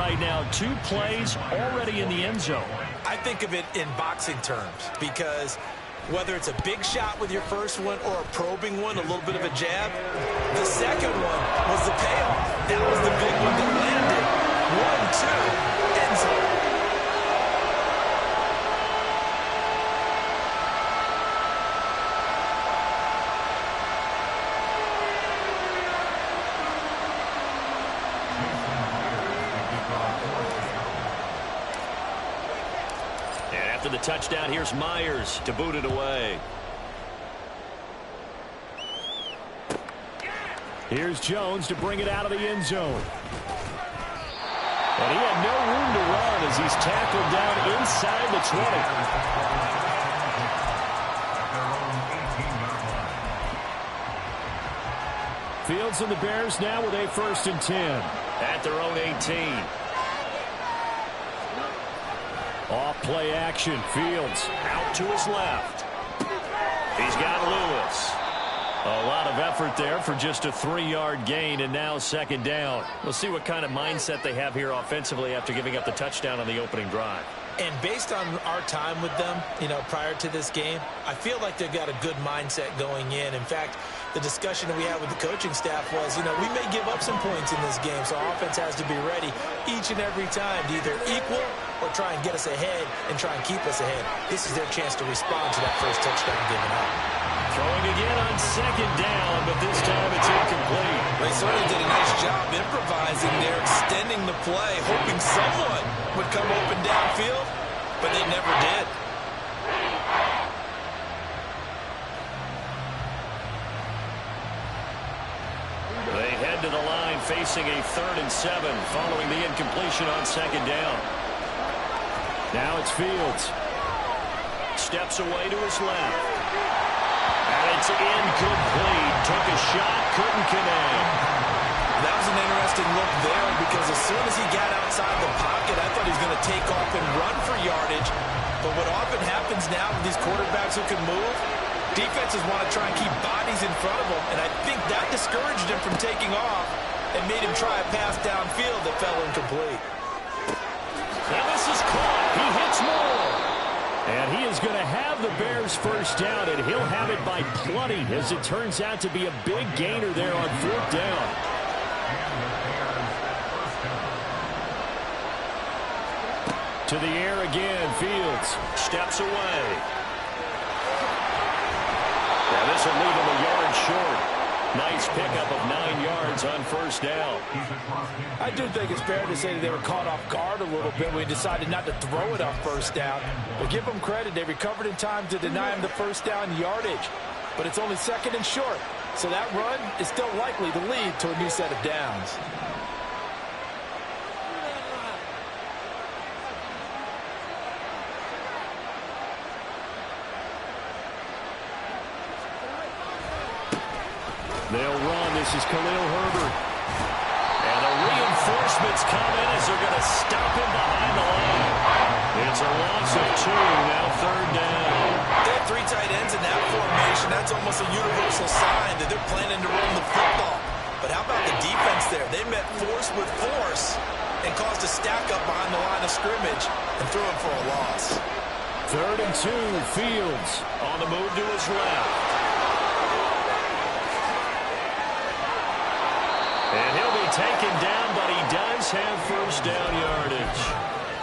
right now. 2 plays already in the end zone. I think of it in boxing terms because whether it's a big shot with your first one or a probing one, a little bit of a jab, the second one was the payoff. That was the big one that landed. 1-2, end zone. After the touchdown, here's Myers to boot it away. Here's Jones to bring it out of the end zone. And he had no room to run as he's tackled down inside the 20. Fields and the Bears now with a 1st and 10 at their own 18. Off play action. Fields out to his left. He's got Lewis. A lot of effort there for just a 3-yard gain, and now 2nd down. We'll see what kind of mindset they have here offensively after giving up the touchdown on the opening drive. And based on our time with them, prior to this game, I feel like they've got a good mindset going in. In fact, the discussion that we had with the coaching staff was, we may give up some points in this game, so our offense has to be ready each and every time to either equal or try and get us ahead and try and keep us ahead. This is their chance to respond to that first touchdown given up. Throwing again on 2nd down, but this time it's incomplete. They certainly did a nice job improvising there, extending the play, hoping someone would come open downfield, but they never did. They head to the line facing a 3rd and 7 following the incompletion on 2nd down. Now it's Fields. Steps away to his left. And it's incomplete. Took a shot, couldn't connect. That was an interesting look there because as soon as he got outside the pocket, I thought he was going to take off and run for yardage. But what often happens now with these quarterbacks who can move, defenses want to try and keep bodies in front of them. And I think that discouraged him from taking off and made him try a pass downfield that fell incomplete. And this is caught. He hits more. And he is going to have the Bears 1st down, and he'll have it by plenty as it turns out to be a big gainer there on 4th down. To the air again, Fields steps away. And this will leave him a yard short. Nice pickup of 9 yards on 1st down. I do think it's fair to say that they were caught off guard a little bit when we decided not to throw it on 1st down. But give them credit. They recovered in time to deny him the 1st down yardage. But it's only 2nd and short. So that run is still likely to lead to a new set of downs. They'll run. This is Khalil Herbert. And the reinforcements come in as they're going to stop him behind the line. It's a loss of 2, now 3rd down. They have 3 tight ends in that formation. That's almost a universal sign that they're planning to run the football. But how about the defense there? They met force with force and caused a stack up behind the line of scrimmage and threw him for a loss. 3rd and 2, Fields on the move to his left. And he'll be taken down, but he does have 1st down yardage.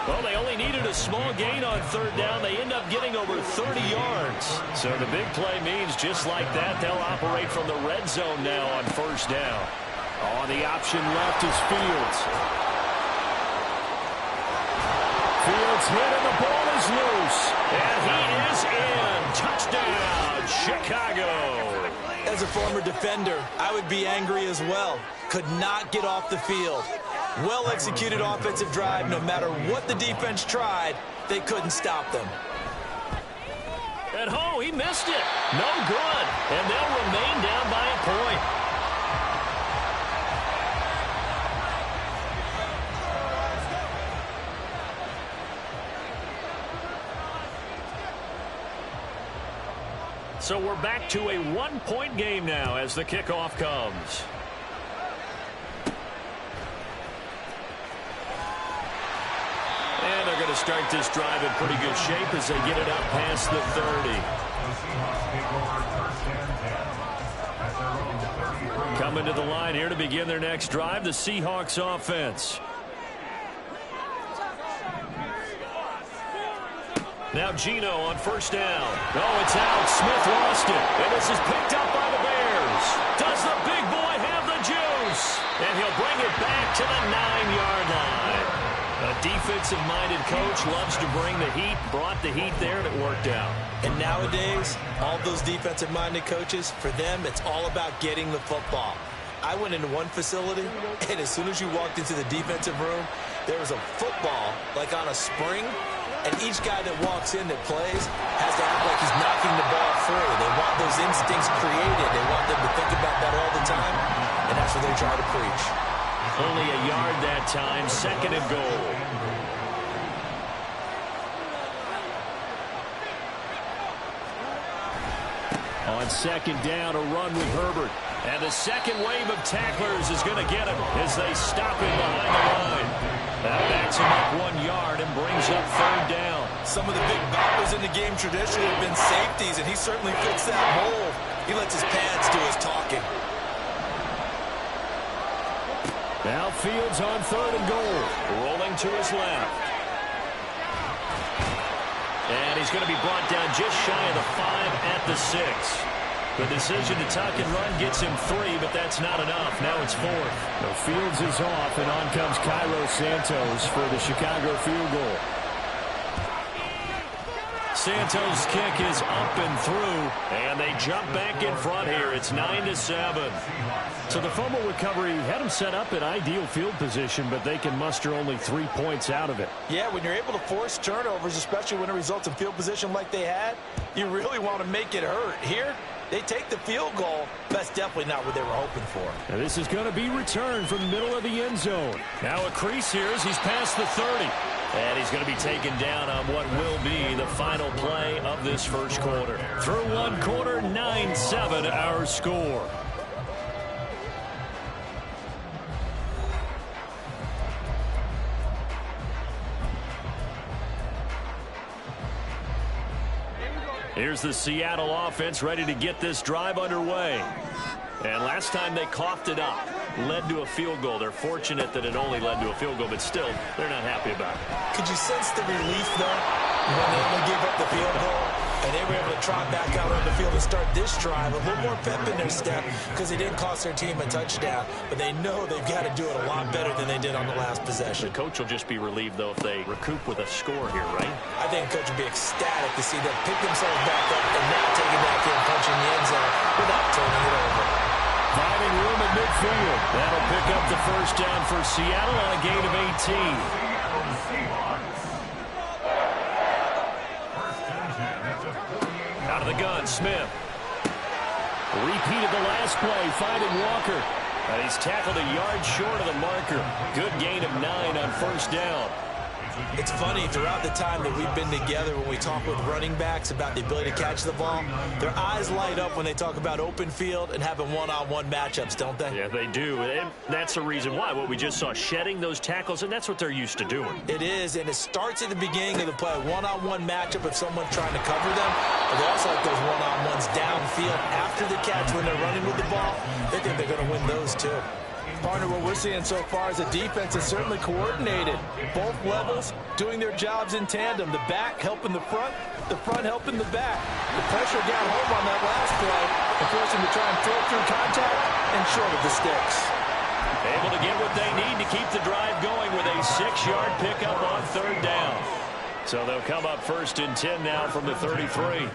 Well, they only needed a small gain on 3rd down. They end up getting over 30 yards. So the big play means just like that, they'll operate from the red zone now on 1st down. On the option left is Fields. Fields hit and the ball is loose. And he is in. Touchdown, Chicago. As a former defender, I would be angry as well. Could not get off the field. Well-executed offensive drive. No matter what the defense tried, they couldn't stop them. At home, he missed it. No good. And they'll remain down by a point. So we're back to a 1-point game now as the kickoff comes. start this drive in pretty good shape as they get it up past the 30. Coming to the line here to begin their next drive, the Seahawks offense. Now Geno on first down. Oh, it's out. Smith lost it. And this is picked up by the Bears. Does the big boy have the juice? And he'll bring it back to the 9-yard line. A defensive-minded coach loves to bring the heat, brought the heat there, and it worked out. And nowadays, all those defensive-minded coaches, for them, it's all about getting the football. I went into one facility, and as soon as you walked into the defensive room, there was a football, like on a spring, and each guy that walks in that plays has to act like he's knocking the ball free. They want those instincts created. They want them to think about that all the time, and that's what they try to preach. Only a yard that time, 2nd and goal. On 2nd down, a run with Herbert. And the second wave of tacklers is going to get him as they stop him behind the line. That backs him up 1 yard and brings up 3rd down. Some of the big battles in the game traditionally have been safeties, and he certainly fits that mold. He lets his pads do his talking. Now Fields on 3rd and goal. Rolling to his left. And he's going to be brought down just shy of the 5 at the 6. The decision to tuck and run gets him 3, but that's not enough. Now it's 4th. The Fields is off, and on comes Cairo Santos for the Chicago field goal. Santos' kick is up and through, and they jump back in front here. It's 9-7. So the fumble recovery had them set up in ideal field position, but they can muster only 3 points out of it. Yeah, when you're able to force turnovers, especially when it results in field position like they had, you really want to make it hurt. Here, they take the field goal. That's definitely not what they were hoping for. And this is going to be returned from the middle of the end zone. Now a crease here as he's past the 30. And he's going to be taken down on what will be the final play of this first quarter. Through 1 quarter, 9-7 our score. Here's the Seattle offense ready to get this drive underway. And last time they coughed it up, led to a field goal. They're fortunate that it only led to a field goal, but still, they're not happy about it. Could you sense the relief, though, when they only gave up the field goal? And they were able to trot back out on the field and start this drive. A little more pep in their step because they didn't cost their team a touchdown. But they know they've got to do it a lot better than they did on the last possession. The coach will just be relieved, though, if they recoup with a score here, right? I think the coach will be ecstatic to see them pick themselves back up and now take it back in, punching the end zone without turning it over. Finding room at midfield. That'll pick up the first down for Seattle on a gain of 18. Out of the gun, Smith. Repeated the last play, finding Walker. And he's tackled a yard short of the marker. Good gain of 9 on first down. It's funny, throughout the time that we've been together, when we talk with running backs about the ability to catch the ball, their eyes light up when they talk about open field and having one-on-one matchups, don't they? Yeah, they do. And that's the reason why. What we just saw, shedding those tackles, and that's what they're used to doing. It is, and it starts at the beginning of the play. One-on-one matchup if someone's trying to cover them. But they also like those one-on-ones downfield after the catch when they're running with the ball. They think they're going to win those, too. Partner, what we're seeing so far is a defense that's certainly coordinated. Both levels doing their jobs in tandem. The back helping the front helping the back. The pressure got home on that last play and forced them to try and throw through contact and short of the sticks. Able to get what they need to keep the drive going with a 6-yard pickup on 3rd down. So they'll come up 1st and 10 now from the 33.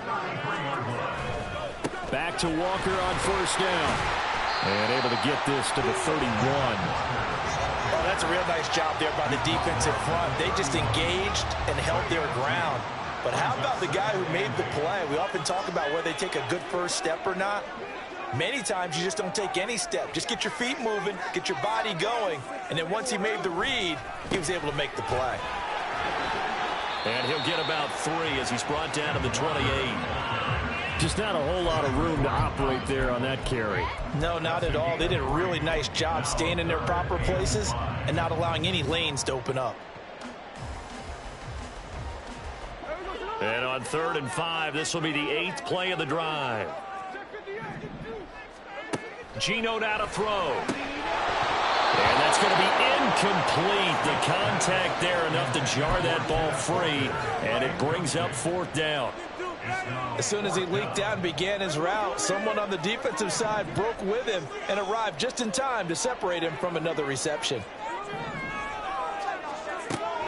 Back to Walker on 1st down. And able to get this to the 31. Well, that's a real nice job there by the defensive front. They just engaged and held their ground. But how about the guy who made the play? We often talk about whether they take a good first step or not. Many times you just don't take any step. Just get your feet moving, get your body going. And then once he made the read, he was able to make the play. And he'll get about 3 as he's brought down to the 28. Just not a whole lot of room to operate there on that carry. No, not at all. They did a really nice job staying in their proper places and not allowing any lanes to open up. And on 3rd and 5, this will be the 8th play of the drive. Geno now to throw. And that's going to be incomplete. The contact there enough to jar that ball free, and it brings up 4th down. As soon as he leaked out and began his route, someone on the defensive side broke with him and arrived just in time to separate him from another reception.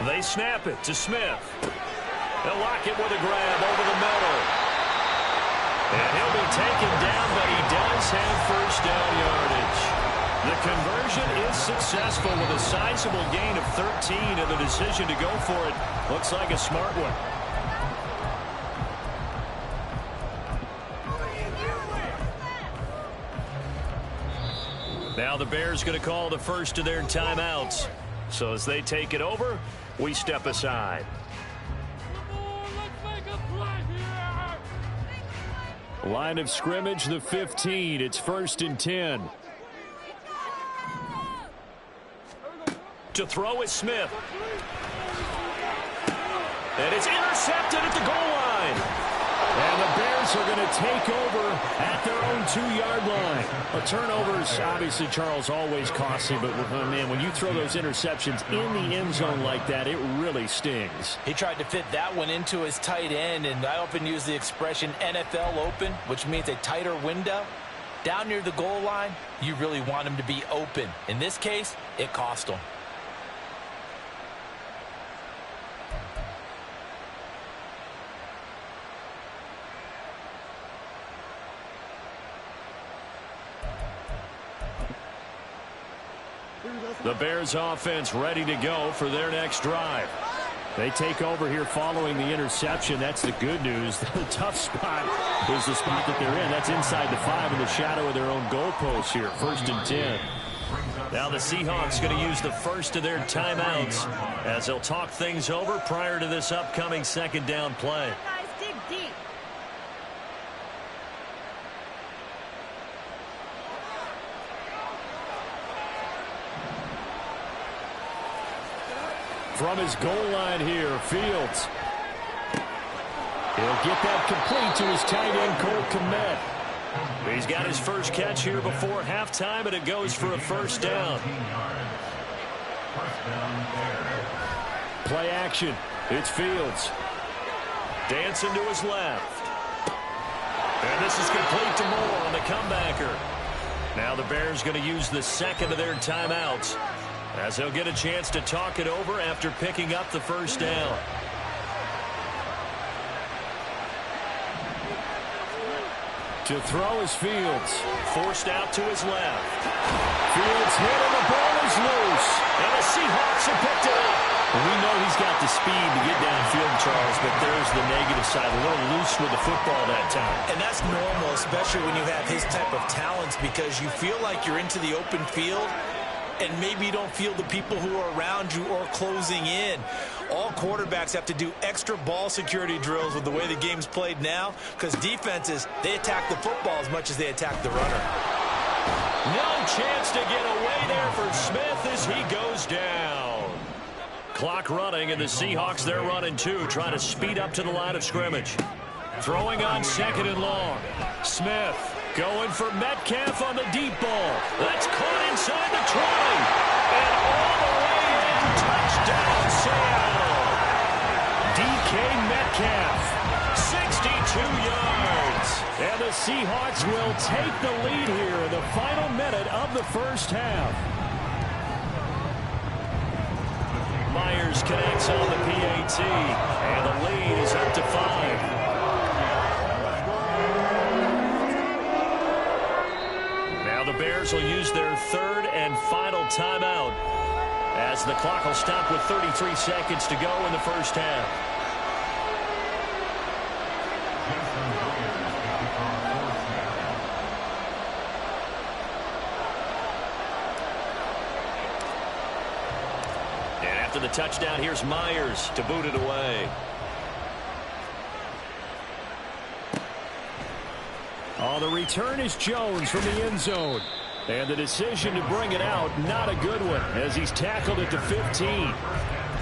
They snap it to Smith. They'll lock it with a grab over the middle. And he'll be taken down, but he does have 1st down yardage. The conversion is successful with a sizable gain of 13, and the decision to go for it looks like a smart one. Now the Bears going to call the first of their timeouts. So as they take it over, we step aside. Line of scrimmage, the 15. It's 1st and 10. To throw is Smith. And it's intercepted at the goal line. And the Bears are going to take over at their own 2-yard line. A turnover's obviously, Charles, always costly, but man, when you throw those interceptions in the end zone like that, it really stings. He tried to fit that one into his tight end, and I often use the expression NFL open, which means a tighter window. Down near the goal line, you really want him to be open. In this case, it cost him. The Bears offense ready to go for their next drive. They take over here following the interception. That's the good news. The tough spot is the spot that they're in. That's inside the 5 in the shadow of their own goalpost here. 1st and 10. Now the Seahawks going to use the first of their timeouts as they'll talk things over prior to this upcoming 2nd down play. From his goal line here, Fields. He'll get that complete to his tight end, Cole Kmet. He's got his first catch here before halftime, and it goes for a 1st down. Play action. It's Fields. Dancing to his left. And this is complete to Moore on the comebacker. Now the Bears going to use the 2nd of their timeouts, as they'll get a chance to talk it over after picking up the 1st down. To throw is Fields. Forced out to his left. Fields hit and the ball is loose. And the Seahawks have picked it up. We know he's got the speed to get downfield, Charles, but there's the negative side. A little loose with the football that time. And that's normal, especially when you have his type of talents, because you feel like you're into the open field and maybe you don't feel the people who are around you or closing in. All quarterbacks have to do extra ball security drills with the way the game's played now, because defenses, they attack the football as much as they attack the runner. No chance to get away there for Smith as he goes down. Clock running, and the Seahawks, they're running too, trying to speed up to the line of scrimmage. Throwing on 2nd and long. Smith going for Metcalf on the deep ball. That's caught inside the 20. And all the way in, touchdown Seattle. DK Metcalf, 62 yards. And the Seahawks will take the lead here in the final minute of the 1st half. Myers connects on the PAT, and the lead is up to 5. The Bears will use their 3rd and final timeout as the clock will stop with 33 seconds to go in the 1st half. And after the touchdown, here's Myers to boot it away. Oh, the return is Jones from the end zone. And the decision to bring it out, not a good one, as he's tackled at the 15.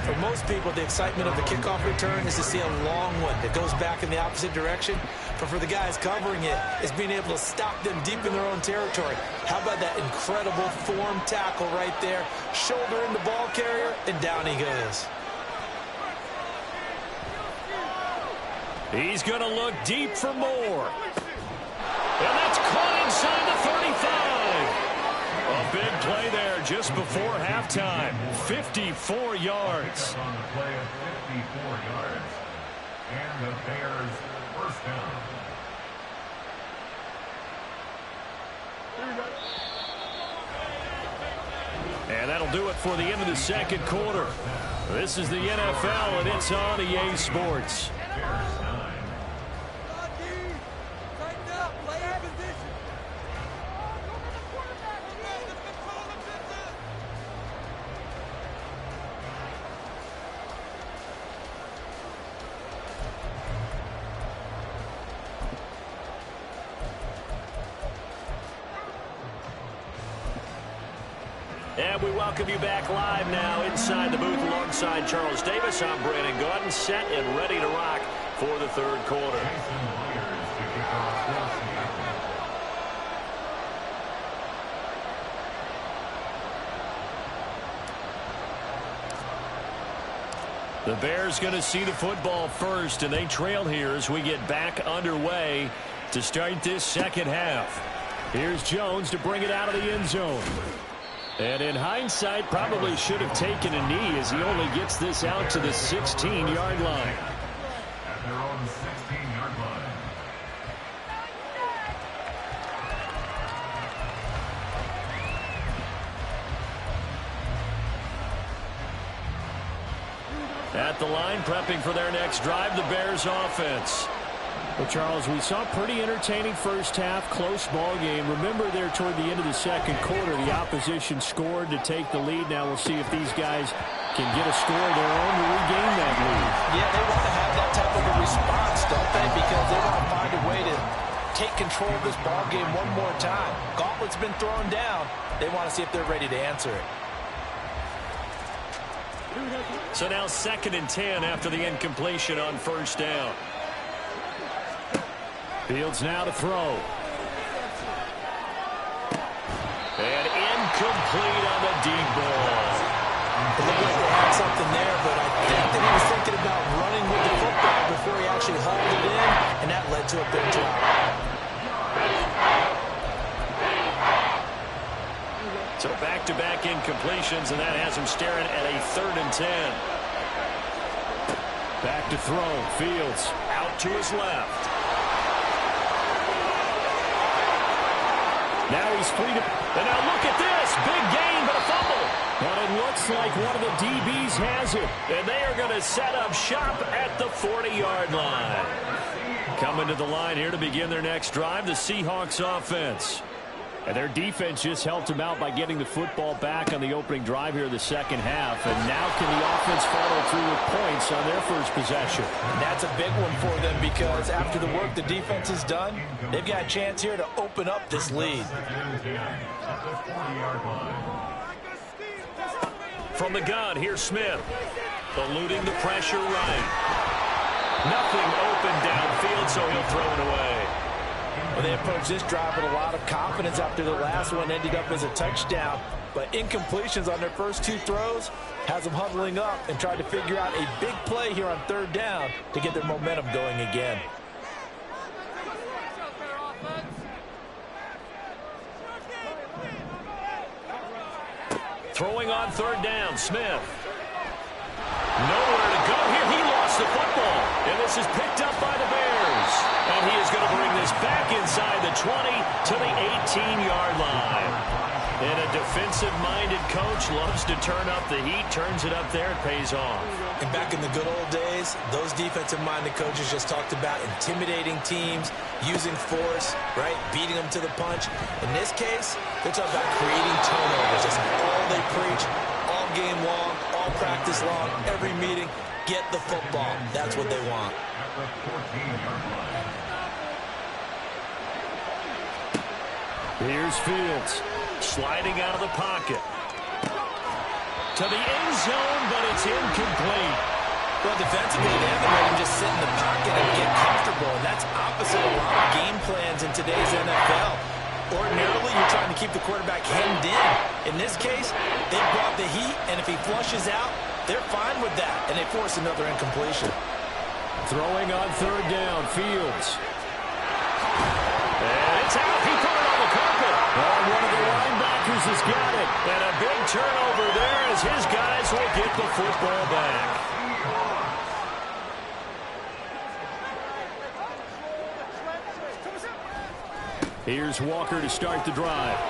For most people, the excitement of the kickoff return is to see a long one that goes back in the opposite direction. But for the guys covering it, it's being able to stop them deep in their own territory. How about that incredible form tackle right there? Shoulder in the ball carrier, and down he goes. He's going to look deep for more. And that's caught inside the 35. A big play there just before halftime. 54 yards. On the play of 54 yards. And the Bears first down. And that'll do it for the end of the second quarter. This is the NFL, and it's on EA Sports. And we welcome you back live now inside the booth alongside Charles Davis. I'm Brandon Gaudin, set and ready to rock for the third quarter. The Bears going to see the football first, and they trail here as we get back underway to start this second half. Here's Jones to bring it out of the end zone. And in hindsight, probably should have taken a knee as he only gets this out to the 16-yard line. At their own 16-yard line. At the line, prepping for their next drive, the Bears offense. Well, Charles, we saw a pretty entertaining first half, close ball game. Remember there toward the end of the second quarter, the opposition scored to take the lead. Now we'll see if these guys can get a score of their own to regain that lead. Yeah, they want to have that type of a response, don't they? Because they want to find a way to take control of this ball game one more time. Gauntlet's been thrown down. They want to see if they're ready to answer it. So now 2nd and 10 after the incompletion on first down. Fields now to throw. And incomplete on the deep ball. It looked like they had something there, but I think that he was thinking about running with the football before he actually hauled it in, and that led to a big drop. So back-to-back incompletions, and that has him staring at a 3rd and 10. Back to throw. Fields out to his left. Now he's free to... And now look at this. Big gain, but a fumble. But it looks like one of the DBs has it. And they are going to set up shop at the 40-yard line. Coming to the line here to begin their next drive, the Seahawks offense. And their defense just helped them out by getting the football back on the opening drive here in the second half. And now can the offense follow through with points on their first possession? And that's a big one for them because after the work the defense has done, they've got a chance here to open up this lead. From the gun, here's Smith. Eluding the pressure right. Nothing open downfield, so he'll throw it away. Well, they approached this drive with a lot of confidence after the last one ended up as a touchdown. But incompletions on their first 2 throws has them huddling up and trying to figure out a big play here on 3rd down to get their momentum going again. Throwing on 3rd down, Smith. Nowhere to go here. He lost the football. And this is picked up by the Bears. And he is going to bring this back inside the 20 to the 18-yard line. And a defensive-minded coach loves to turn up the heat, turns it up there, it pays off. And back in the good old days, those defensive-minded coaches just talked about intimidating teams, using force, right, beating them to the punch. In this case, they're talking about creating turnovers. That's all they preach, all game long, all practice long, every meeting. Get the football. That's what they want. Here's Fields sliding out of the pocket. to the end zone, but it's incomplete. Well, defensively, they haven't let him just sit in the pocket and get comfortable, and that's opposite a lot of game plans in today's NFL. Ordinarily, you're trying to keep the quarterback hemmed in. In this case, they brought the heat, and if he flushes out, they're fine with that, and they force another incompletion. Throwing on third down, Fields. And it's out. He put it on the carpet. Oh, one of the linebackers has got it. And a big turnover there as his guys will get the football back. Here's Walker to start the drive.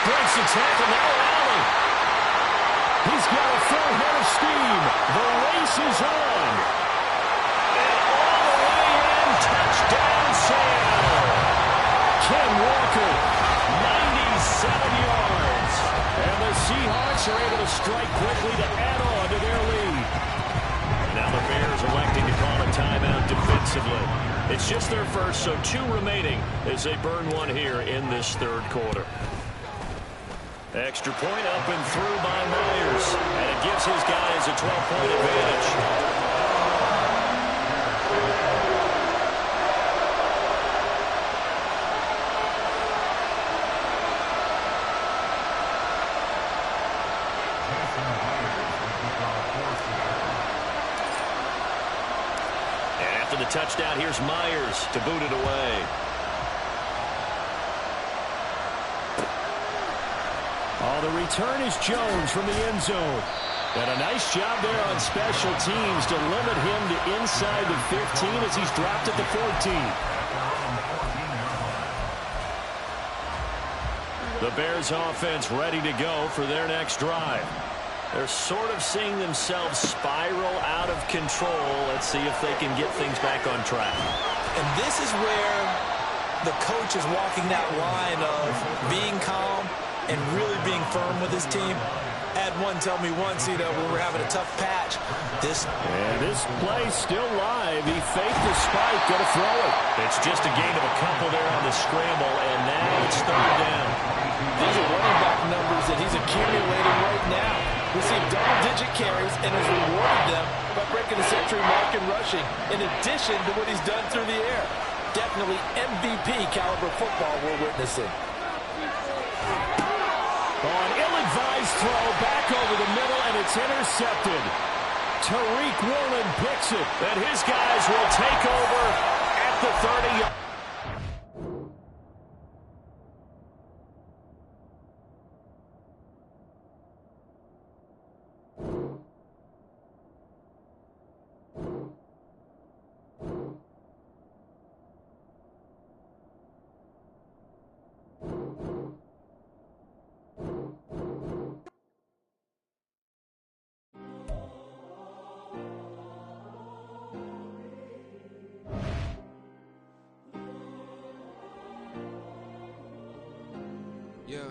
Breaks the tackle, now Allen. He's got a full head of steam. The race is on. And all the way in, touchdown Seattle. Ken Walker, 97 yards. And the Seahawks are able to strike quickly to add on to their lead. Now the Bears electing to call a timeout defensively. It's just their first, so 2 remaining as they burn one here in this third quarter. Extra point up and through by Myers. And it gives his guys a 12-point advantage. And after the touchdown, here's Myers to boot it away. Oh, the return is Jones from the end zone. And a nice job there on special teams to limit him to inside the 15 as he's dropped at the 14. The Bears offense ready to go for their next drive. They're sort of seeing themselves spiral out of control. Let's see if they can get things back on track. And this is where the coach is walking that line of being calm and really being firm with his team. Had one tell me once, when we're having a tough patch. This play's still live. He faked the spike, gonna throw it. It's just a gain of a couple there on the scramble, and now it's third down. These are running back numbers that he's accumulating right now. Received double-digit carries and has rewarded them by breaking the century mark in rushing, in addition to what he's done through the air. Definitely MVP caliber football we're witnessing. On ill-advised throw, back over the middle, and it's intercepted. Tariq Woolen picks it, and his guys will take over at the 30. Yeah.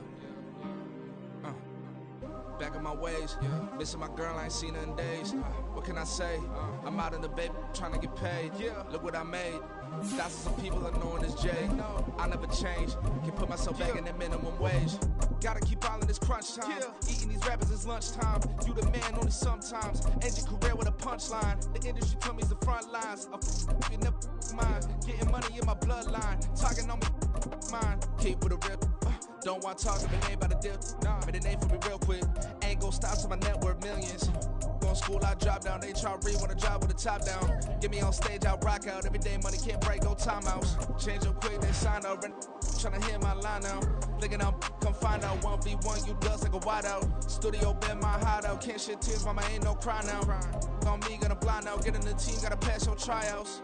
Back in my ways. Missing my girl, I ain't seen her in days. What can I say? I'm out in the baby trying to get paid. Look what I made. Thousands of people are knowing this Jay. I never change. Can put myself back in that minimum wage. Gotta keep all in this crunch time. Eating these rappers is lunchtime. You the man only sometimes. End your career with a punchline. The industry told me it's the front lines. You never mind. Getting money in my bloodline. Talking on me mine. Keep with a real. Don't want to talk to the name by the deal. Made a name for me real quick. Ain't gon' stop till my net worth millions. Going school, I drop down. They try to read when I drop with the top down. Get me on stage, I rock out. Every day money can't break, no timeouts. Change up quick, then sign up. Tryna hear my line now. Thinking I'm come find out. 1v1, you dust like a whiteout. Studio been my hideout. Can't shed tears, mama ain't no cry now. On me, gonna blind out. Get in the team, gotta pass your tryouts.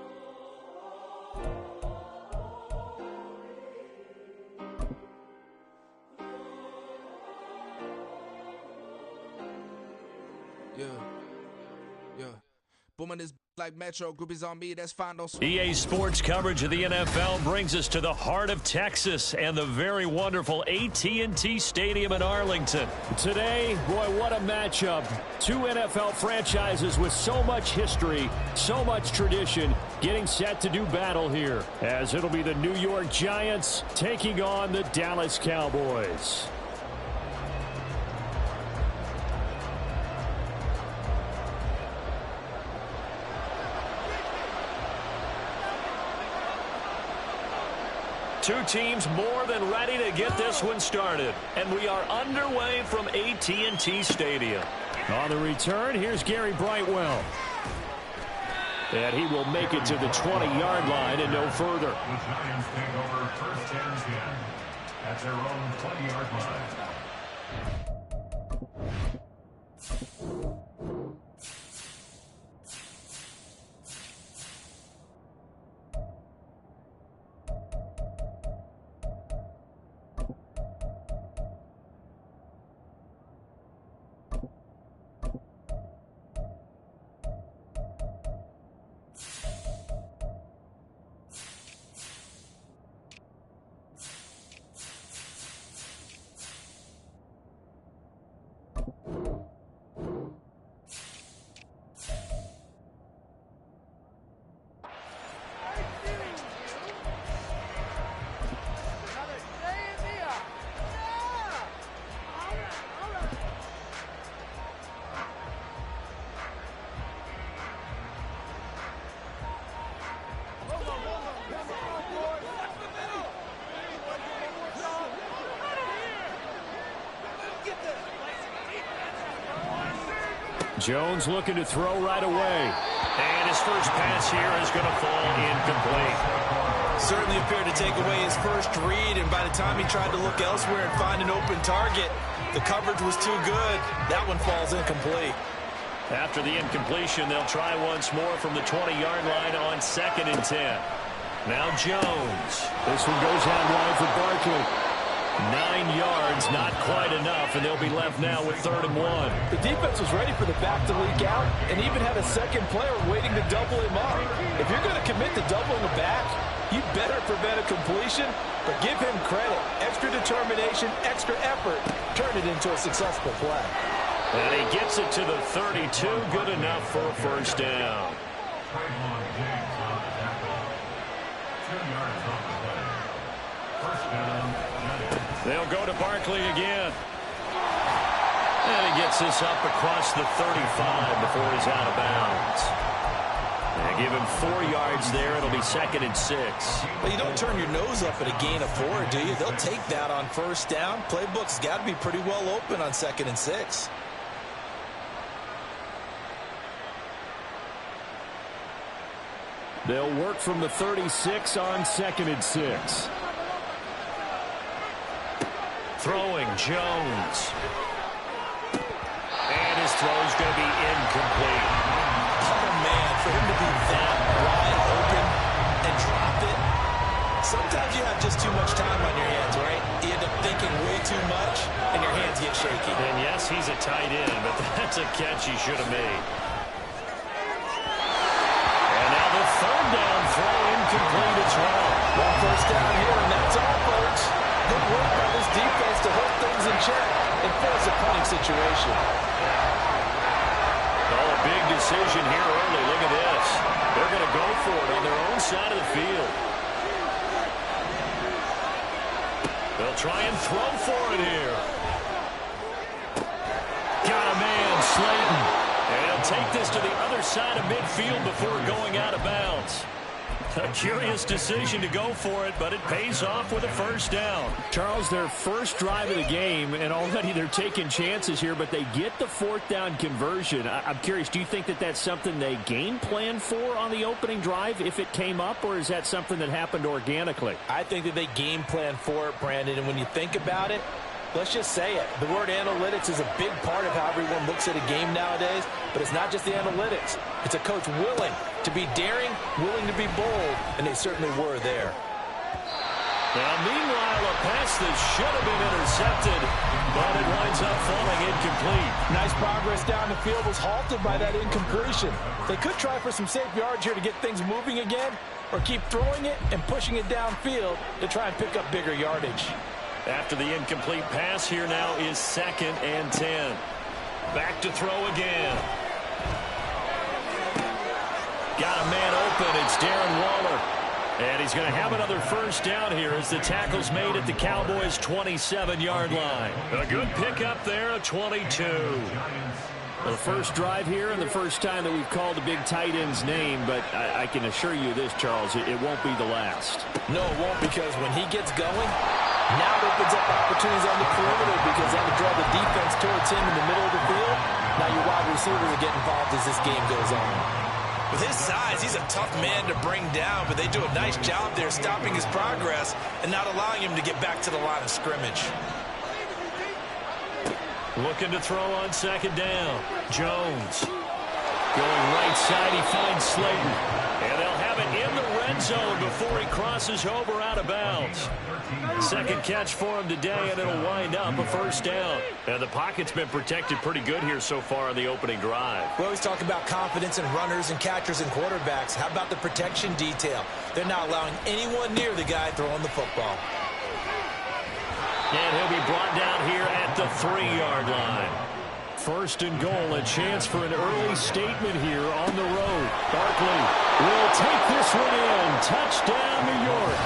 Yeah. Booming this Like Metro, groupies on me, that's fine, don't EA Sports coverage of the NFL brings us to the heart of Texas and the very wonderful AT&T Stadium in Arlington. Today, boy, what a matchup. Two NFL franchises with so much history, so much tradition, getting set to do battle here, as it'll be the New York Giants taking on the Dallas Cowboys. Two teams more than ready to get this one started. And we are underway from AT&T Stadium. On the return, here's Gary Brightwell. And he will make it to the 20-yard line and no further. The Giants take over first and 10 at their own 20-yard line. Jones looking to throw right away. And his first pass here is going to fall incomplete. Certainly appeared to take away his first read, and by the time he tried to look elsewhere and find an open target, the coverage was too good. That one falls incomplete. After the incompletion, they'll try once more from the 20-yard line on 2nd and 10. Now Jones. This one goes out wide for Barkley. 9 yards, not quite enough, and they'll be left now with 3rd and 1. The defense was ready for the back to leak out and even had a second player waiting to double him up. If you're going to commit to doubling the back, you better prevent a completion, but give him credit. Extra determination, extra effort, turn it into a successful play. And he gets it to the 32, good enough for a first down. 2 yards off the play. First down. They'll go to Barkley again. And he gets this up across the 35 before he's out of bounds. They give him 4 yards there. It'll be 2nd and 6. Well, you don't turn your nose up at a gain of 4, do you? They'll take that on first down. Playbook's got to be pretty well open on 2nd and 6. They'll work from the 36 on 2nd and 6. Throwing Jones. And his throw's going to be incomplete. Oh, man, for him to be that wide open and drop it. Sometimes you have just too much time on your hands, right? You end up thinking way too much, and your hands get shaky. And yes, he's a tight end, but that's a catch he should have made. And now the 3rd down throw incomplete as well. One first down here, and that's all, folks. Good work by this defense to hold things in check and force a punting situation. Oh, a big decision here early. Look at this. They're going to go for it on their own side of the field. They'll try and throw for it here. Got a man, Slayton. And he'll take this to the other side of midfield before going out of bounds. A curious decision to go for it, but it pays off with a first down. Charles, their first drive of the game, and already they're taking chances here, but they get the 4th down conversion. I'm curious, do you think that that's something they game plan for on the opening drive if it came up, or is that something that happened organically? I think that they game plan for it, Brandon, and when you think about it, let's just say it. The word analytics is a big part of how everyone looks at a game nowadays, but it's not just the analytics. It's a coach willing to be daring, willing to be bold, and they certainly were there. Now, meanwhile, a pass that should have been intercepted but it winds up falling incomplete. Nice progress down the field was halted by that incompletion. They could try for some safe yards here to get things moving again, or keep throwing it and pushing it downfield to try and pick up bigger yardage. After the incomplete pass, here now is 2nd and 10. Back to throw again. Got a man open. It's Darren Waller. And he's going to have another first down here as the tackle's made at the Cowboys' 27-yard line. A good pickup there, a 22. The first drive here and the first time that we've called the big tight end's name, but I can assure you this, Charles, it won't be the last. No, it won't, because when he gets going, now it opens up opportunities on the perimeter because they have to draw the defense towards him in the middle of the field. Now your wide receivers will get involved as this game goes on. With his size, he's a tough man to bring down, but they do a nice job there stopping his progress and not allowing him to get back to the line of scrimmage. Looking to throw on 2nd down. Jones. Going right side, he finds Slayton. And they'll have it in the red zone before he crosses over out of bounds. Second catch for him today, and it'll wind up a first down. And the pocket's been protected pretty good here so far on the opening drive. We always talk about confidence in runners and catchers and quarterbacks. How about the protection detail? They're not allowing anyone near the guy throwing the football. And he'll be brought down here at the 3-yard line. 1st and goal, a chance for an early statement here on the road. Barkley will take this one in. Touchdown, New York.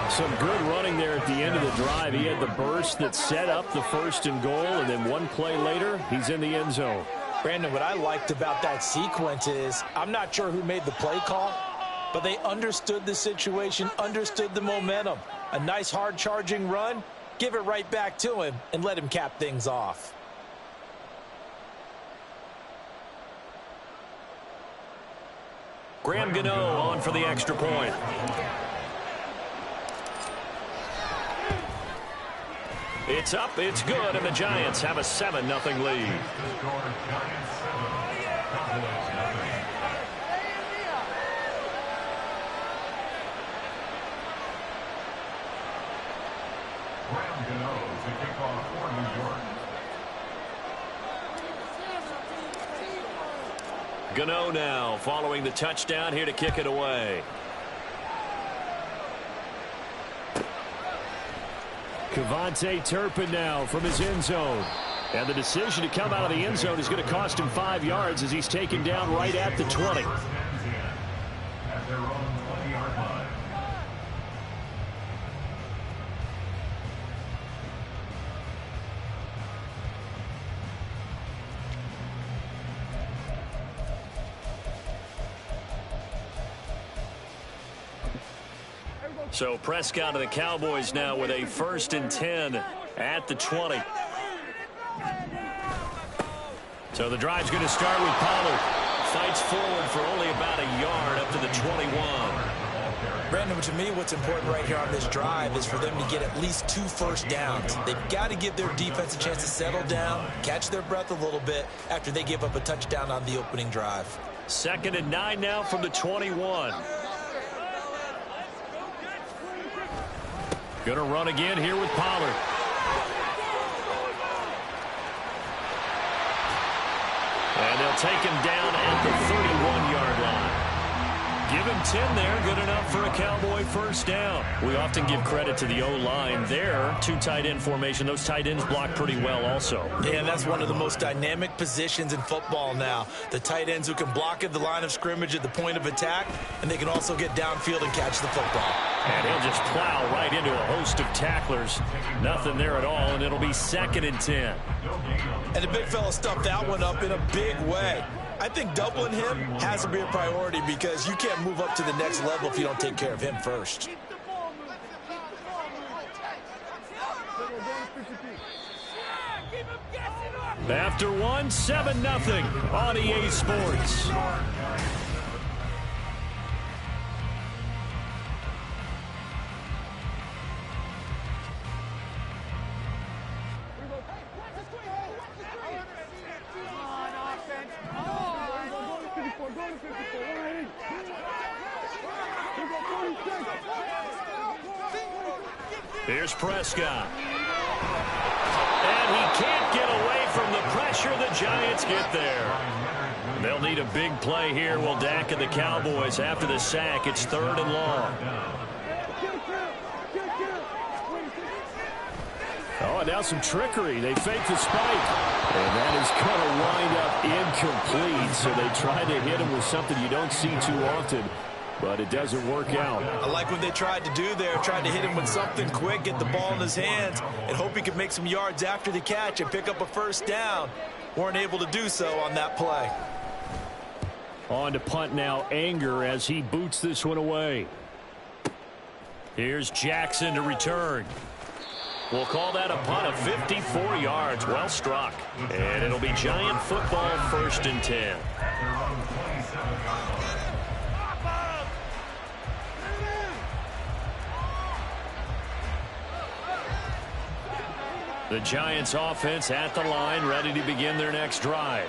Some good running there at the end of the drive. He had the burst that set up the 1st and goal, and then one play later, he's in the end zone. Brandon, what I liked about that sequence is I'm not sure who made the play call, but they understood the situation, understood the momentum. A nice hard-charging run. Give it right back to him and let him cap things off. Graham Gano on for the extra point. It's up, it's good, and the Giants have a 7-0 lead. Gano now following the touchdown here to kick it away. Kevontae Turpin now from his end zone. And the decision to come out of the end zone is going to cost him 5 yards as he's taken down right at the 20. At their own 20-yard line. So Prescott and the Cowboys now with a 1st and 10 at the 20. So the drive's going to start with Pollard. Fights forward for only about a yard up to the 21. Brandon, to me, what's important right here on this drive is for them to get at least 2 first downs. They've got to give their defense a chance to settle down, catch their breath a little bit after they give up a touchdown on the opening drive. 2nd and 9 now from the 21. Going to run again here with Pollard. And they'll take him down at the 31-yard line. Give him 10 there, good enough for a Cowboy first down. We often give credit to the O-line there. 2 tight end formation. Those tight ends block pretty well also. Yeah, and that's one of the most dynamic positions in football now. The tight ends who can block at the line of scrimmage at the point of attack, and they can also get downfield and catch the football. And he'll just plow right into a host of tacklers. Nothing there at all, and it'll be 2nd and 10. And the big fella stuffed that one up in a big way. I think doubling him has to be a priority because you can't move up to the next level if you don't take care of him first. After one, 7-0 on EA Sports. Here's Prescott. And he can't get away from the pressure. The Giants get there. They'll need a big play here. Will Dak and the Cowboys after the sack. It's 3rd and long. Oh, and now some trickery. They fake the spike. And that is going to wind up incomplete. So they tried to hit him with something you don't see too often, but it doesn't work out. I like what they tried to do there. Tried to hit him with something quick, get the ball in his hands, and hope he could make some yards after the catch and pick up a first down. Weren't able to do so on that play. On to punt now, Anger, as he boots this one away. Here's Jackson to return. We'll call that a punt of 54 yards. Well struck. And it'll be Giant football, 1st and 10. The Giants offense at the line, ready to begin their next drive.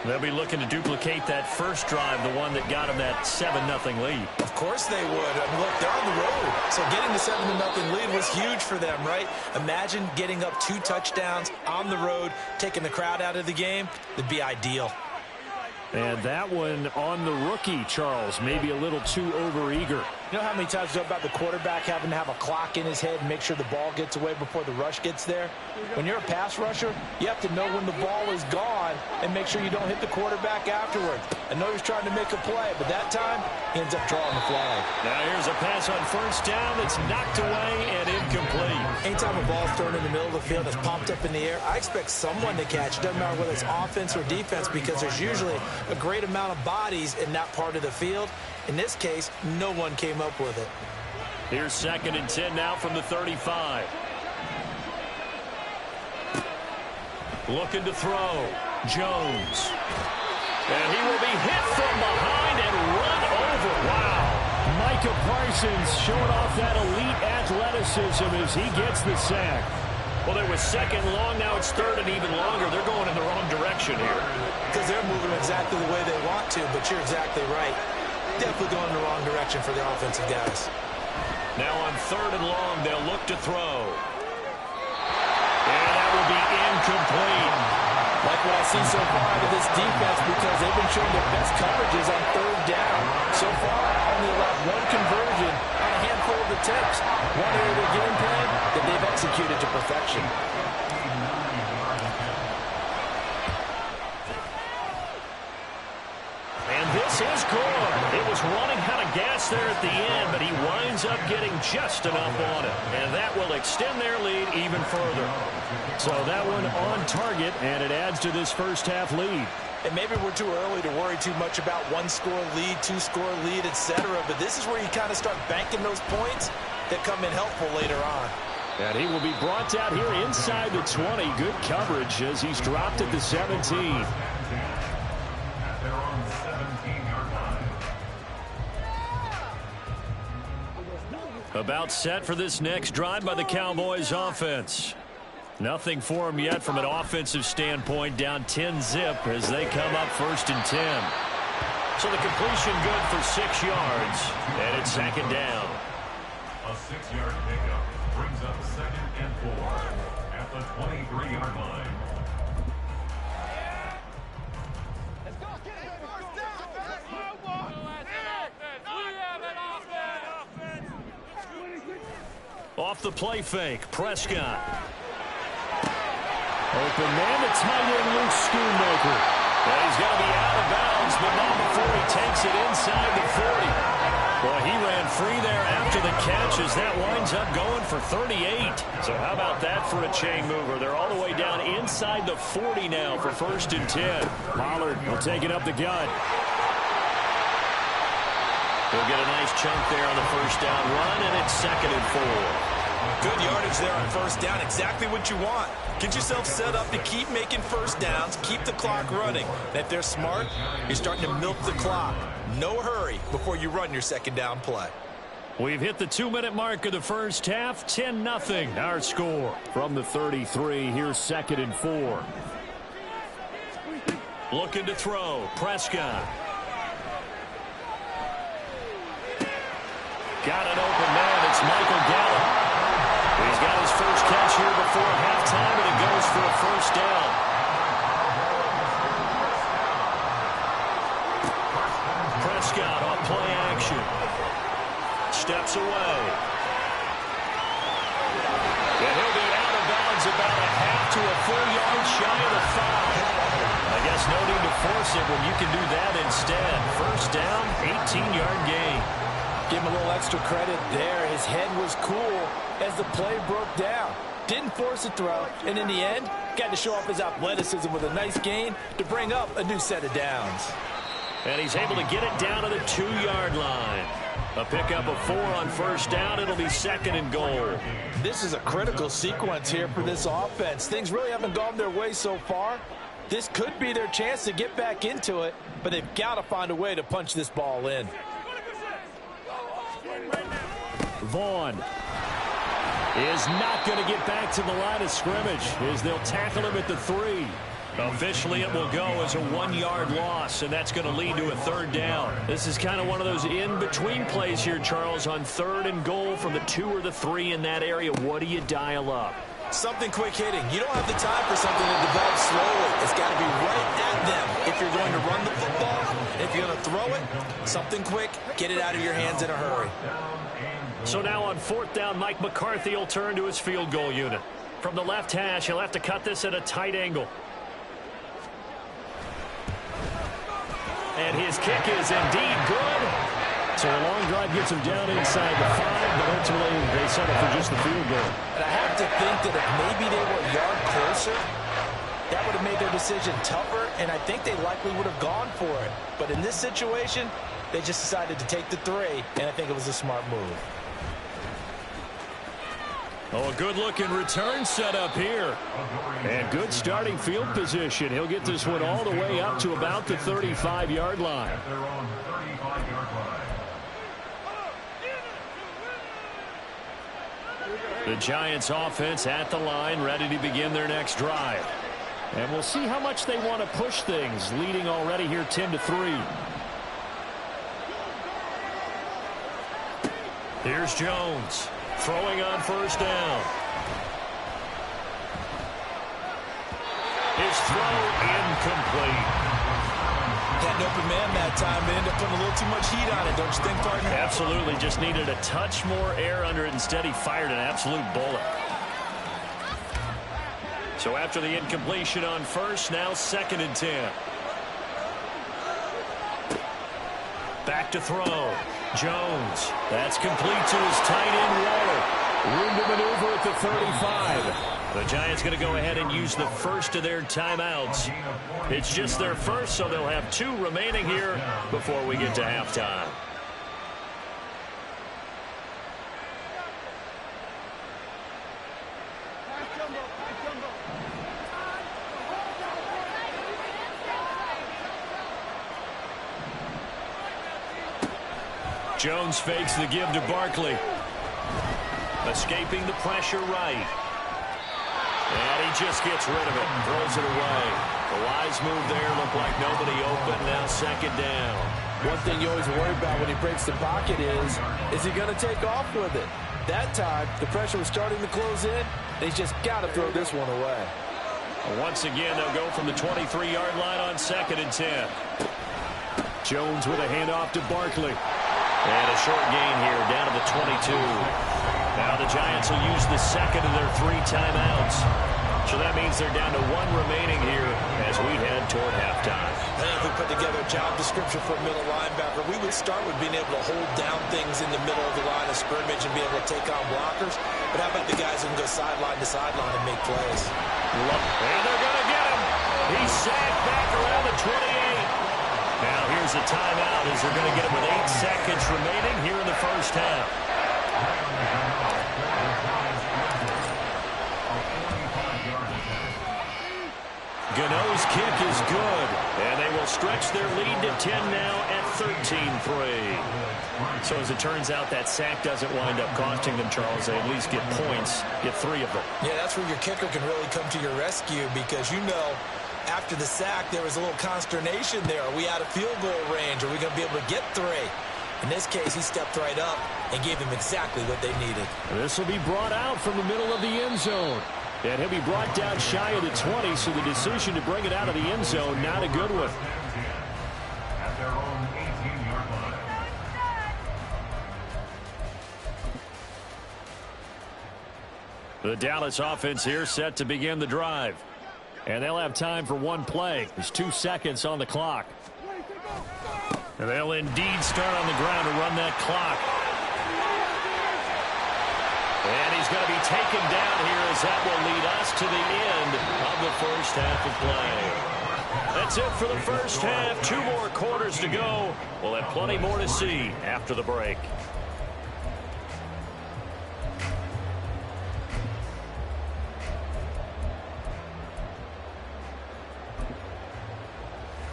They'll be looking to duplicate that first drive, the one that got them that 7-0 lead. Of course they would. I mean, look, they're on the road. So getting the 7-0 lead was huge for them, right? Imagine getting up 2 touchdowns on the road, taking the crowd out of the game. It'd be ideal. And that one on the rookie, Charles, maybe a little too overeager. You know how many times we talk about the quarterback having to have a clock in his head and make sure the ball gets away before the rush gets there? When you're a pass rusher, you have to know when the ball is gone and make sure you don't hit the quarterback afterwards. I know he's trying to make a play, but that time he ends up drawing the flag. Now here's a pass on first down that's knocked away and incomplete. Anytime a ball's thrown in the middle of the field that's popped up in the air, I expect someone to catch. Doesn't matter whether it's offense or defense, because there's usually a great amount of bodies in that part of the field. In this case, no one came up with it. Here's 2nd and 10 now from the 35. Looking to throw. Jones. And he will be hit from behind and run over. Wow. Micah Parsons showing off that elite athleticism as he gets the sack. Well, it was 2nd long. Now it's 3rd and even longer. They're going in the wrong direction here. Because they're moving exactly the way they want to, but you're exactly right. Definitely going in the wrong direction for the offensive guys. Now on 3rd and long, they'll look to throw. And that will be incomplete. Like what I see so far out of this defense, because they've been showing their best coverages on 3rd down. So far, only allowed 1 conversion on a handful of attempts. One area of their game plan that they've executed to perfection. And this is good. It was running out of gas there at the end, but he winds up getting just enough on it. And that will extend their lead even further. So that one on target, and it adds to this first half lead. And maybe we're too early to worry too much about 1-score lead, 2-score lead, etc. But this is where you kind of start banking those points that come in helpful later on. And he will be brought down here inside the 20. Good coverage as he's dropped at the 17. About set for this next drive by the Cowboys offense. Nothing for them yet from an offensive standpoint, down 10-zip as they come up 1st and 10. So the completion good for 6 yards, and it's 2nd down. A 6-yard pickup brings up 2nd and 4 at the 23-yard line. Off the play fake, Prescott. Open man, the tight end, Luke Schoonmaker. Well, he's going to be out of bounds, but not before he takes it inside the 40. Well, he ran free there after the catch as that winds up going for 38. So how about that for a chain mover? They're all the way down inside the 40 now for 1st and 10. Pollard will take it up the gut. He'll get a nice chunk there on the first down run, and it's 2nd and 4. Good yardage there on first down. Exactly what you want. Get yourself set up to keep making first downs, keep the clock running. And if they're smart, you're starting to milk the clock. No hurry before you run your 2nd down play. We've hit the 2-minute mark of the first half. 10-0 our score. From the 33, here's 2nd and 4. Looking to throw, Prescott. Got an open man. It's Michael Gallup. He's got his first catch here before halftime, and it goes goes for a first down. Prescott on play action. Steps away. And he'll be out of bounds about a half to a full yard shy of the 5. I guess no need to force it when you can do that instead. First down, 18-yard gain. Give him a little extra credit there. His head was cool as the play broke down. Didn't force a throw, and in the end, got to show off his athleticism with a nice gain to bring up a new set of downs. And he's able to get it down to the 2-yard line. A pickup of 4 on first down. It'll be 2nd and goal. This is a critical sequence here for this offense. Things really haven't gone their way so far. This could be their chance to get back into it, but they've got to find a way to punch this ball in. Vaughn is not going to get back to the line of scrimmage as they'll tackle him at the 3. Officially, it will go as a 1-yard loss, and that's going to lead to a 3rd down. This is kind of one of those in-between plays here, Charles, on 3rd and goal from the 2 or the 3 in that area. What do you dial up? Something quick hitting. You don't have the time for something to develop slowly. It's got to be right at them. If you're going to run the football, if you're going to throw it, something quick, get it out of your hands in a hurry. So now on 4th down, Mike McCarthy will turn to his field goal unit. From the left hash, he'll have to cut this at a tight angle. And his kick is indeed good. So a long drive gets him down inside the 5, but ultimately they settle for just the field goal. And I have to think that if maybe they were a yard closer, that would have made their decision tougher, and I think they likely would have gone for it. But in this situation, they just decided to take the 3, and I think it was a smart move. Oh, a good-looking return set up here. And good starting field position. He'll get this one all the way up to about the 35-yard line. At their own 35-yard line. The Giants offense at the line, ready to begin their next drive. And we'll see how much they want to push things, leading already here 10-3. Here's Jones. Throwing on first down. His throw incomplete. Had an open man that time, but ended up putting a little too much heat on it, don't you think, partner? Absolutely. Just needed a touch more air under it. Instead, he fired an absolute bullet. So after the incompletion on first, now 2nd and 10. Back to throw. Jones. That's complete to his tight end, Waller. Room to maneuver at the 35. The Giants going to go ahead and use the first of their timeouts. It's just their first, so they'll have 2 remaining here before we get to halftime. Jones fakes the give to Barkley. Escaping the pressure right. And he just gets rid of it. Throws it away. The wise move there. Looked like nobody open. Now 2nd down. One thing you always worry about when he breaks the pocket is he going to take off with it? That time, the pressure was starting to close in, and he's just got to throw this one away. Once again, they'll go from the 23-yard line on 2nd and 10. Jones with a handoff to Barkley. And a short gain here, down to the 22. Now the Giants will use the 2nd of their 3 timeouts. So that means they're down to 1 remaining here as we head toward halftime. I think if we put together a job description for a middle linebacker, we would start with being able to hold down things in the middle of the line of scrimmage and be able to take on blockers. But how about the guys who can go sideline to sideline and make plays? And they're going to get him. He's sacked back around the 28. Now here's a timeout as they're going to get him with 8 seconds remaining here in the first half. Gano's kick is good, and they will stretch their lead to 10 now at 13-3. So as it turns out, that sack doesn't wind up costing them, Charles. They at least get points, get 3 of them. Yeah, that's where your kicker can really come to your rescue because, you know, after the sack, there was a little consternation there. Are we out of field goal range? Are we going to be able to get 3? In this case, he stepped right up and gave them exactly what they needed. This will be brought out from the middle of the end zone. And he'll be brought down shy of the 20, so the decision to bring it out of the end zone, not a good one. At their own 18-yard line. The Dallas offense here set to begin the drive. And they'll have time for one play. There's 2 seconds on the clock. And they'll indeed start on the ground to run that clock. And he's going to be taken down here as that will lead us to the end of the first half of play. That's it for the first half. 2 more quarters to go. We'll have plenty more to see after the break.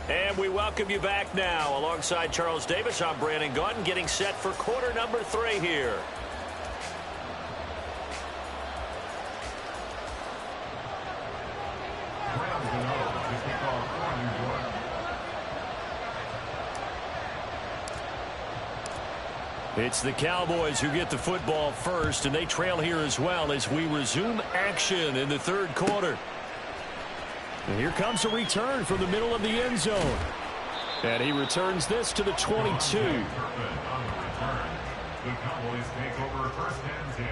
And we welcome you back now. Alongside Charles Davis, I'm Brandon Gaudin, getting set for quarter number 3 here. It's the Cowboys who get the football first, and they trail here as well as we resume action in the third quarter. And here comes a return from the middle of the end zone. And he returns this to the 22. On the return, the Cowboys take over first and 10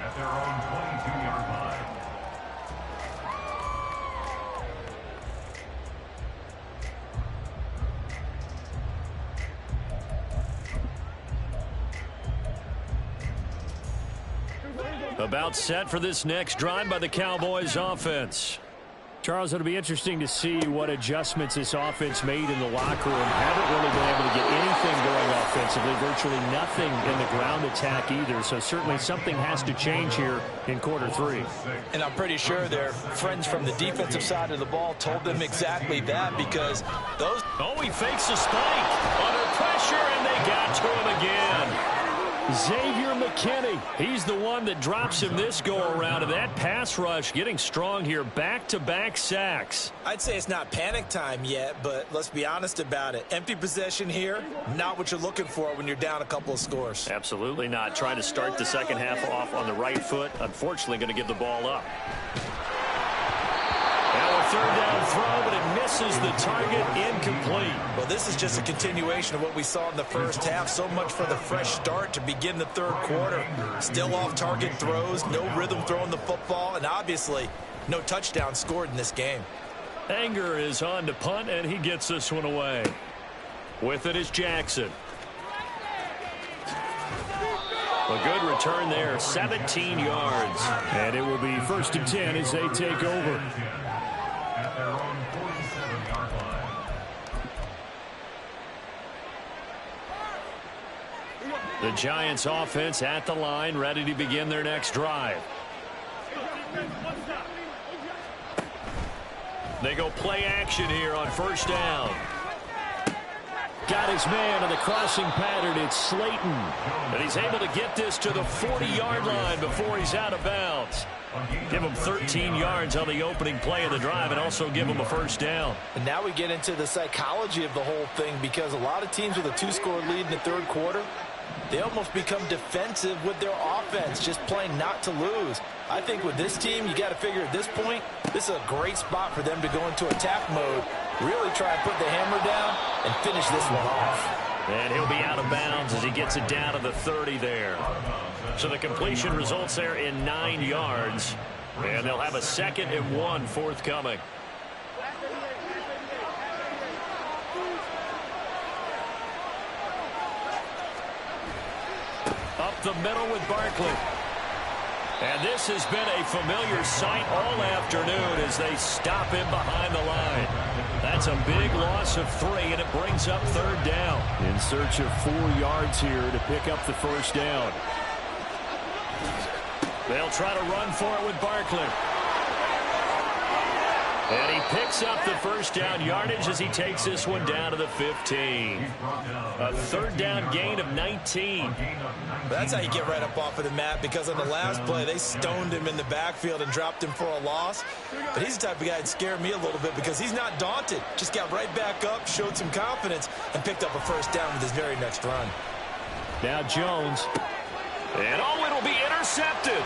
at their own 22-yard line. About set for this next drive by the Cowboys offense. Charles, it'll be interesting to see what adjustments this offense made in the locker room. Haven't really been able to get anything going offensively, virtually nothing in the ground attack either. So certainly something has to change here in quarter 3. And I'm pretty sure their friends from the defensive side of the ball told them exactly that, because those... Oh, he fakes a spike under pressure, and they got to him again. Xavier McKinney, he's the one that drops him this go-around, and that pass rush getting strong here, back-to-back sacks. I'd say it's not panic time yet, but let's be honest about it. Empty possession here, not what you're looking for when you're down a couple of scores. Absolutely not. Trying to start the second half off on the right foot. Unfortunately, going to give the ball up. Now a third down throw, but it misses the target, incomplete. Well, this is just a continuation of what we saw in the first half. So much for the fresh start to begin the third quarter. Still off-target throws, no rhythm throwing the football, and obviously no touchdown scored in this game. Anger is on to punt, and he gets this one away. With it is Jackson. A good return there, 17 yards. And it will be 1st and 10 as they take over. At their own 47-yard line. The Giants offense at the line, ready to begin their next drive. They go play action here on first down. Got his man in the crossing pattern. It's Slayton. And he's able to get this to the 40-yard line before he's out of bounds. Give him 13 yards on the opening play of the drive and also give him a first down. And now we get into the psychology of the whole thing, because a lot of teams with a 2-score lead in the third quarter, they almost become defensive with their offense, just playing not to lose. I think with this team, you got to figure at this point, this is a great spot for them to go into attack mode, really try and put the hammer down and finish this one off. And he'll be out of bounds as he gets it down to the 30 there. So the completion results there in 9 yards. And they'll have a 2nd and 1 forthcoming. Up the middle with Barkley. And this has been a familiar sight all afternoon as they stop him behind the line. That's a big loss of 3, and it brings up 3rd down. In search of 4 yards here to pick up the first down. They'll try to run for it with Barkley. And he picks up the first down yardage as he takes this one down to the 15. A 3rd down gain of 19. That's how you get right up off of the mat, because on the last play, they stoned him in the backfield and dropped him for a loss. But he's the type of guy that scared me a little bit, because he's not daunted. Just got right back up, showed some confidence, and picked up a first down with his very next run. Now Jones. And oh, it'll be intercepted.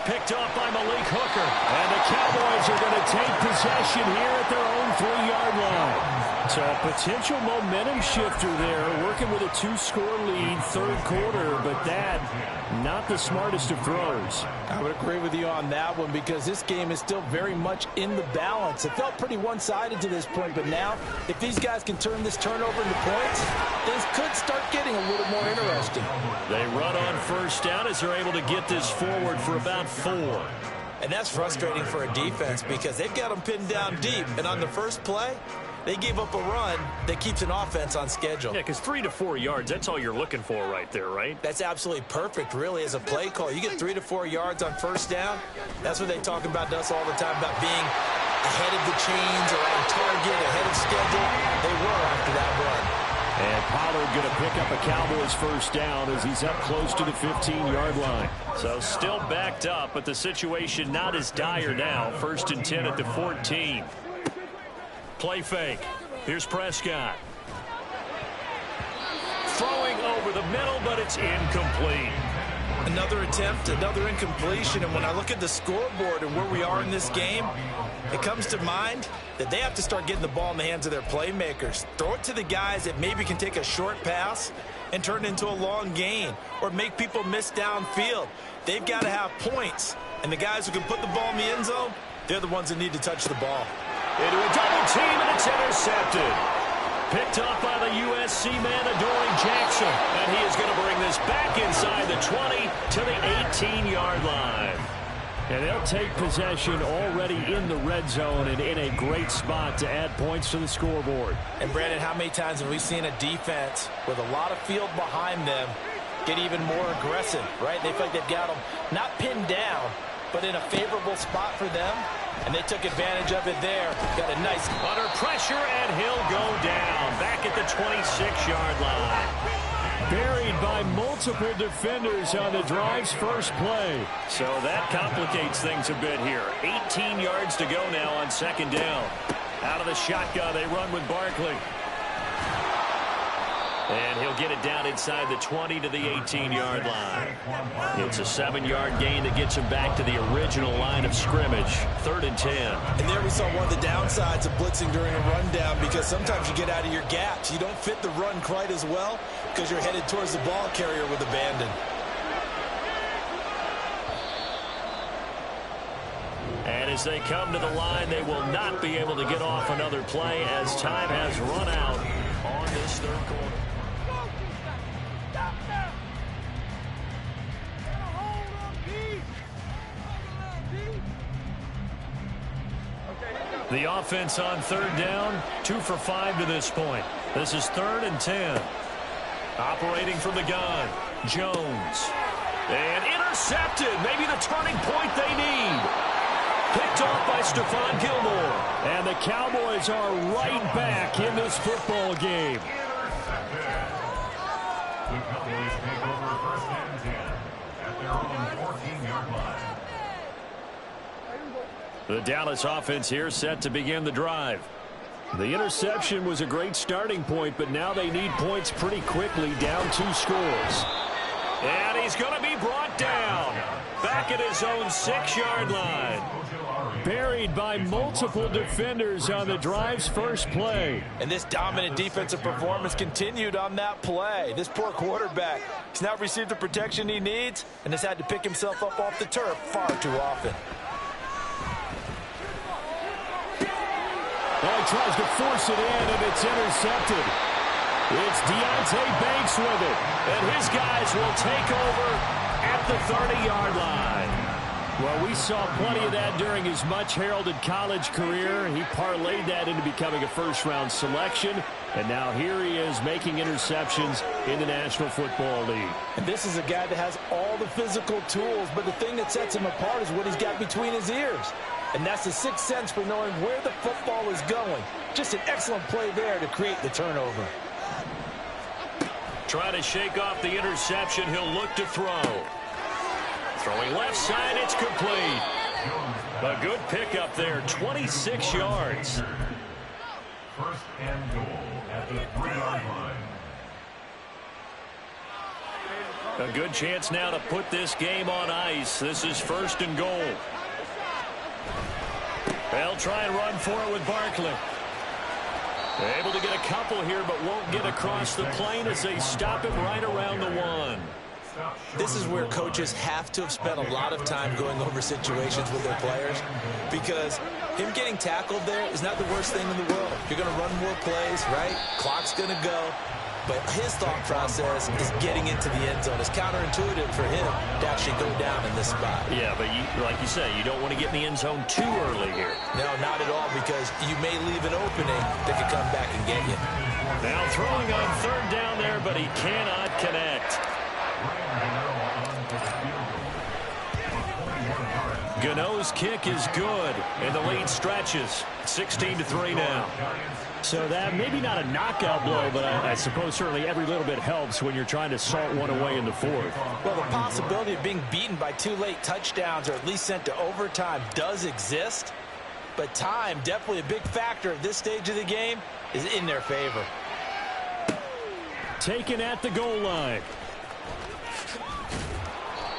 picked off by Malik Hooker. And the Cowboys are going to take possession here at their own 3-yard line. So a potential momentum shifter there, working with a 2-score lead, third quarter, but that, not the smartest of throws. I would agree with you on that one because this game is still very much in the balance. It felt pretty one-sided to this point, but now, if these guys can turn this turnover into points, things could start getting a little more interesting. They run on first down as they're able to get this forward for about 4. And that's frustrating for a defense because they've got them pinned down deep, and on the first play, they gave up a run that keeps an offense on schedule. Yeah, because 3 to 4 yards, that's all you're looking for right there, right? That's absolutely perfect, really, as a play call. You get 3 to 4 yards on first down. That's what they talk about to us all the time, about being ahead of the chains or on target, ahead of schedule. They were after that run. And Pollard going to pick up a Cowboys first down as he's up close to the 15-yard line. So still backed up, but the situation not as dire now. 1st and 10 at the 14. Play fake. Here's Prescott. Throwing over the middle, but it's incomplete. Another attempt, another incompletion, and when I look at the scoreboard and where we are in this game, it comes to mind that they have to start getting the ball in the hands of their playmakers. Throw it to the guys that maybe can take a short pass and turn it into a long gain or make people miss downfield. They've got to have points, and the guys who can put the ball in the end zone, they're the ones that need to touch the ball. Into a double team, and it's intercepted. Picked up by the USC man, Adoree Jackson. And he is going to bring this back inside the 20 to the 18-yard line. And they'll take possession already in the red zone and in a great spot to add points to the scoreboard. And, Brandon, how many times have we seen a defense with a lot of field behind them get even more aggressive, right? They feel like they've got them not pinned down, but in a favorable spot for them. And they took advantage of it there. Got a nice... Under pressure, and he'll go down. Back at the 26-yard line. Buried by multiple defenders on the drive's first play. So that complicates things a bit here. 18 yards to go now on 2nd down. Out of the shotgun, they run with Barkley. And he'll get it down inside the 20 to the 18-yard line. It's a 7-yard gain that gets him back to the original line of scrimmage. 3rd and 10. And there we saw one of the downsides of blitzing during a rundown because sometimes you get out of your gaps. You don't fit the run quite as well because you're headed towards the ball carrier with abandon. And as they come to the line, they will not be able to get off another play as time has run out on this 3rd quarter. The offense on 3rd down, 2 for 5 to this point. This is 3rd and 10. Operating from the gun, Jones. And intercepted, maybe the turning point they need. Picked off by Stephon Gilmore. And the Cowboys are right back in this football game. The Cowboys take over 1st and 10 at their own 14-yard line. The Dallas offense here set to begin the drive. The interception was a great starting point, but now they need points pretty quickly, down 2 scores. And he's going to be brought down. Back at his own 6-yard line. Buried by multiple defenders on the drive's first play. And this dominant defensive performance continued on that play. This poor quarterback has now received the protection he needs and has had to pick himself up off the turf far too often. Oh, he tries to force it in, and it's intercepted. It's Deonte Banks with it. And his guys will take over at the 30-yard line. Well, we saw plenty of that during his much-heralded college career. He parlayed that into becoming a first-round selection. And now here he is making interceptions in the National Football League. And this is a guy that has all the physical tools, but the thing that sets him apart is what he's got between his ears. And that's the sixth sense for knowing where the football is going. Just an excellent play there to create the turnover. Trying to shake off the interception. He'll look to throw. Throwing left side, it's complete. A good pickup there, 26 yards. 1st and goal at the 3-yard line. A good chance now to put this game on ice. This is 1st and goal. They'll try and run for it with Barkley. Able to get a couple here, but won't get across the plane as they stop him right around the 1. This is where coaches have to have spent a lot of time going over situations with their players, because him getting tackled there is not the worst thing in the world. You're going to run more plays, right? Clock's going to go. But his thought process is getting into the end zone. It's counterintuitive for him to actually go down in this spot. Yeah, but like you say, you don't want to get in the end zone too early here. No, not at all, because you may leave an opening that could come back and get you. Now throwing on 3rd down there, but he cannot connect. Gano's kick is good, and the lead stretches. 16-3 now. So that maybe not a knockout blow, but I suppose certainly every little bit helps when you're trying to salt one away in the 4th. Well, the possibility of being beaten by 2 late touchdowns or at least sent to overtime does exist, but time, definitely a big factor at this stage of the game, is in their favor. Taken at the goal line.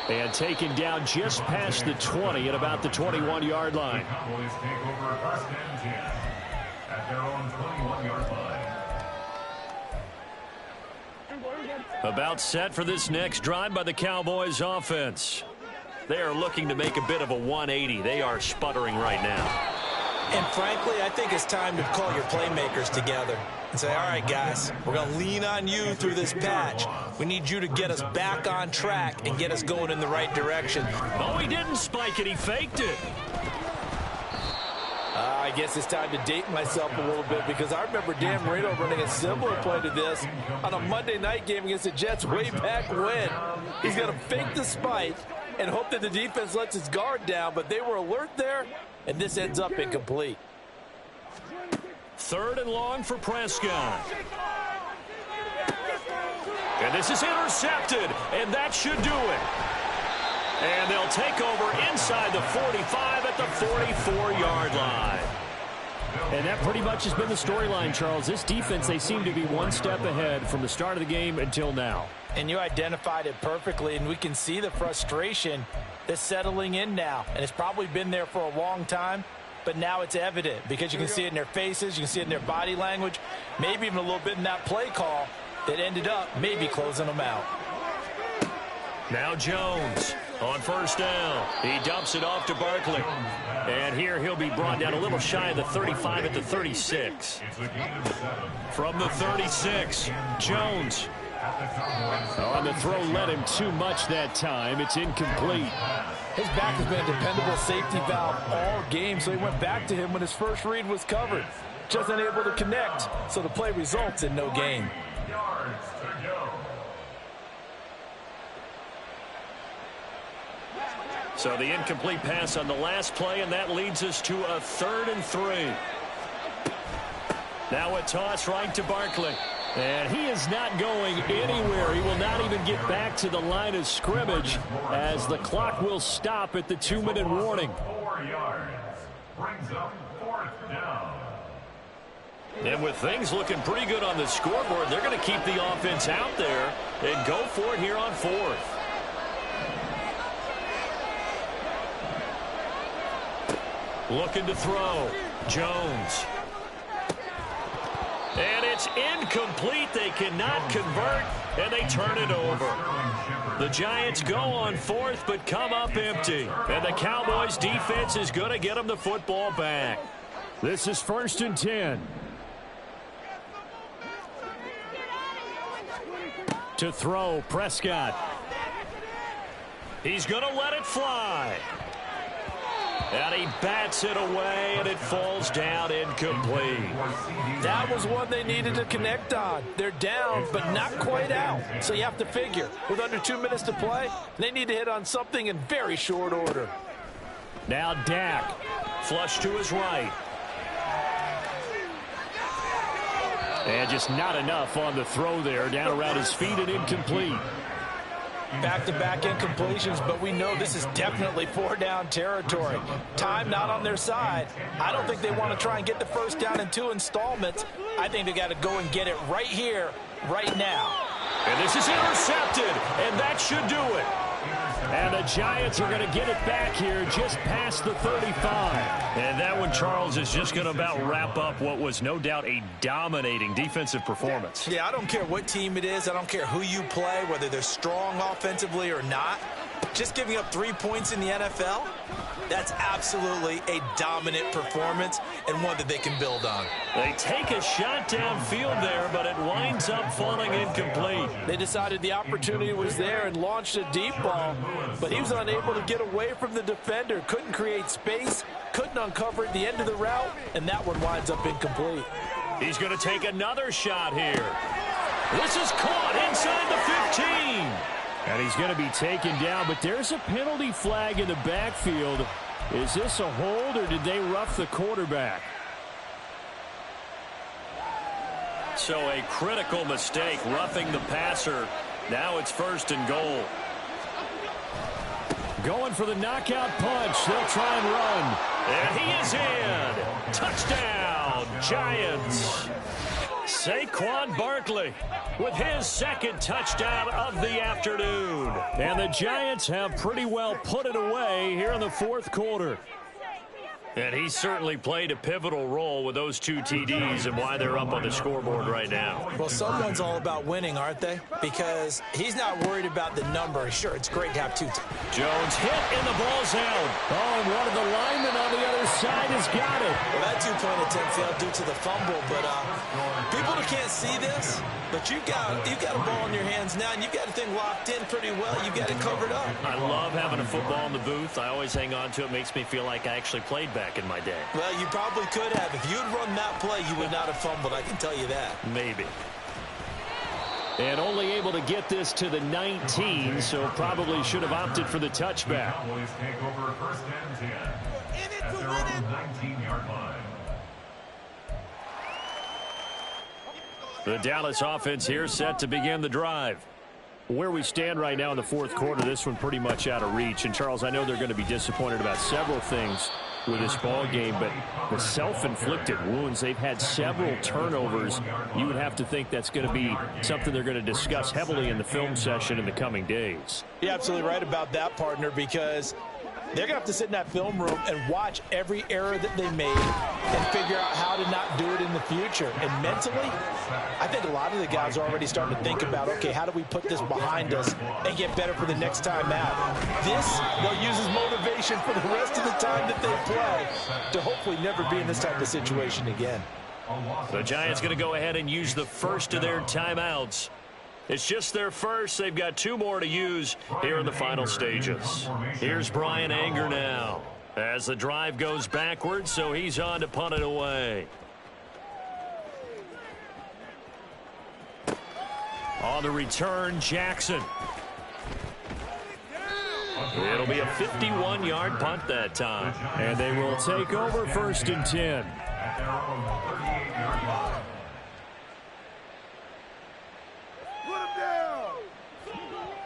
And taken down just past the 20 at about the 21-yard line. Cowboys take over 1st and 10 at their own 21-yard line. About set for this next drive by the Cowboys offense. They are looking to make a bit of a 180. They are sputtering right now. And frankly, I think it's time to call your playmakers together and say, all right, guys, we're going to lean on you through this patch. We need you to get us back on track and get us going in the right direction. Oh, he didn't spike it. He faked it. I guess it's time to date myself a little bit, because I remember Dan Marino running a similar play to this on a Monday night game against the Jets way back when. He's going to fake the spike and hope that the defense lets his guard down, but they were alert there, and this ends up incomplete. 3rd and long for Prescott. And this is intercepted, and that should do it. And they'll take over inside the 45 at the 44-yard line. And that pretty much has been the storyline, Charles. This defense, they seem to be one step ahead from the start of the game until now. And you identified it perfectly, and we can see the frustration that's settling in now. And it's probably been there for a long time, but now it's evident because you can see it in their faces, you can see it in their body language, maybe even a little bit in that play call that ended up maybe closing them out. Now Jones on 1st down. He dumps it off to Barkley. And here he'll be brought down a little shy of the 35 at the 36. From the 36, Jones. On the throw led him too much that time. It's incomplete. His back has been a dependable safety valve all game, so he went back to him when his first read was covered. Just unable to connect, so the play results in no gain. Yards to go. So the incomplete pass on the last play, and that leads us to a 3rd and 3. Now a toss right to Barkley. And he is not going anywhere. He will not even get back to the line of scrimmage as the clock will stop at the 2-minute warning. 4 yards. Brings up 4th down. And with things looking pretty good on the scoreboard, they're going to keep the offense out there and go for it here on 4th. Looking to throw. Jones. And it's incomplete. They cannot convert, and they turn it over. The Giants go on 4th, but come up empty. And the Cowboys defense is going to get them the football back. This is 1st and 10. To throw, Prescott. He's going to let it fly. And he bats it away, and it falls down incomplete. That was one they needed to connect on. They're down, but not quite out. So you have to figure, with under 2 minutes to play, they need to hit on something in very short order. Now Dak. Flush to his right. And just not enough on the throw there. Down around his feet and incomplete. Back-to-back incompletions, but we know this is definitely 4-down territory. Time not on their side. I don't think they want to try and get the 1st down in 2 installments. I think they got to go and get it right here, right now. And this is intercepted, and that should do it. And the Giants are going to get it back here just past the 35. And that one, Charles, is just going to about wrap up what was no doubt a dominating defensive performance. Yeah, I don't care what team it is. I don't care who you play, whether they're strong offensively or not. Just giving up 3 points in the NFL, that's absolutely a dominant performance and one that they can build on. They take a shot downfield there, but it winds up falling incomplete. They decided the opportunity was there and launched a deep ball, but he was unable to get away from the defender, couldn't create space, couldn't uncover at the end of the route, and that one winds up incomplete. He's going to take another shot here. This is caught inside the 15. And he's going to be taken down, but there's a penalty flag in the backfield. Is this a hold, or did they rough the quarterback? So a critical mistake, roughing the passer. Now it's 1st and goal. Going for the knockout punch. They'll try and run. And he is in. Touchdown, Giants. Saquon Barkley with his 2nd touchdown of the afternoon. And the Giants have pretty well put it away here in the 4th quarter. And he certainly played a pivotal role with those 2 TDs and why they're up on the scoreboard right now. Well, someone's all about winning, aren't they? Because he's not worried about the number. Sure, it's great to have 2. Jones hit and the ball's out. Oh, and one of the linemen on the other side has got it. Well, that 2-point attempt failed due to the fumble, but people can't see this, but you've got a ball in your hands now, and you've got the thing locked in pretty well. You've got it covered up. I love having a football in the booth. I always hang on to it. Makes me feel like I actually played back in my day. Well, you probably could have. If you'd run that play, you would not have fumbled. I can tell you that. Maybe. And only able to get this to the 19, so probably should have opted for the touchback. Cowboys take over 1st and 10 at their own 19-yard line. The Dallas offense here set to begin the drive. Where we stand right now in the 4th quarter, this one pretty much out of reach. And, Charles, I know they're going to be disappointed about several things with this ball game, but the self-inflicted wounds, they've had several turnovers. You would have to think that's going to be something they're going to discuss heavily in the film session in the coming days. You're absolutely right about that, partner, because they're going to have to sit in that film room and watch every error that they made and figure out how to not do it in the future. And mentally, I think a lot of the guys are already starting to think about, okay, how do we put this behind us and get better for the next time out? This, they'll use as motivation for the rest of the time that they play to hopefully never be in this type of situation again. The Giants going to go ahead and use the first of their timeouts. It's just their first. They've got 2 more to use here in the final stages. Here's Brian Anger now as the drive goes backwards, so he's on to punt it away. On the return, Jackson. It'll be a 51-yard punt that time. And they will take over 1st and 10. At their own 38-yard line.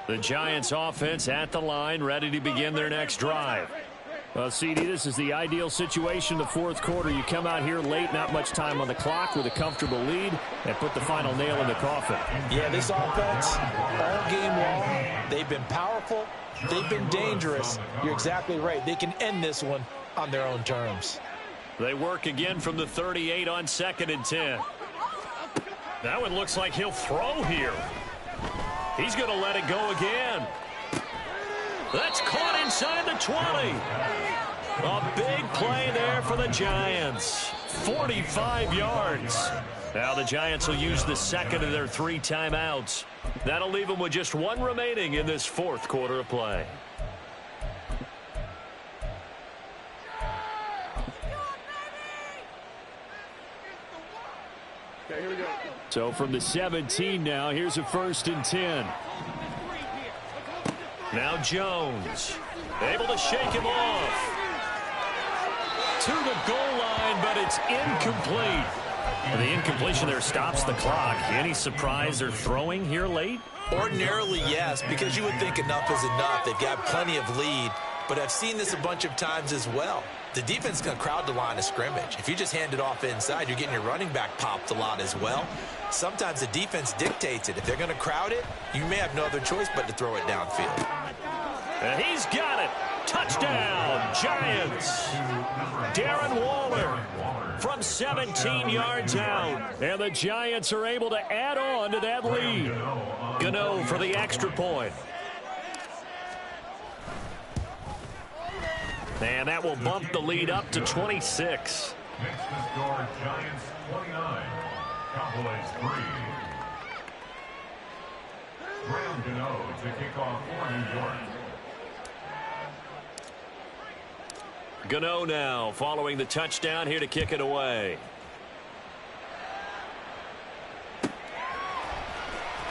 The Giants offense at the line, ready to begin their next drive. Well, CD, this is the ideal situation in the 4th quarter. You come out here late, not much time on the clock with a comfortable lead, and put the final nail in the coffin. Yeah, this offense, all game long, they've been powerful, they've been dangerous. You're exactly right. They can end this one on their own terms. They work again from the 38 on 2nd and 10. That one looks like he'll throw here. He's going to let it go again. That's caught inside the 20. A big play there for the Giants. 45 yards. Now the Giants will use the 2nd of their 3 timeouts. That'll leave them with just 1 remaining in this 4th quarter of play. Okay, here we go. So from the 17 now, here's a 1st and 10. Now Jones, able to shake him off. To the goal line, but it's incomplete. Well, the incompletion there stops the clock. Any surprise they're throwing here late? Ordinarily, yes, because you would think enough is enough. They've got plenty of lead, but I've seen this a bunch of times as well. The defense is going to crowd the line of scrimmage. If you just hand it off inside, you're getting your running back popped a lot as well. sometimes the defense dictates it. If they're going to crowd it, you may have no other choice but to throw it downfield. And he's got it. Touchdown, Giants. Darren Waller from 17 yards out. And the Giants are able to add on to that lead. Gano for the extra point. And that will bump the lead up to 26. Next to score, Giants 29, Cowboys 3. Graham Gano to kick off for New York. Gano now following the touchdown, here to kick it away.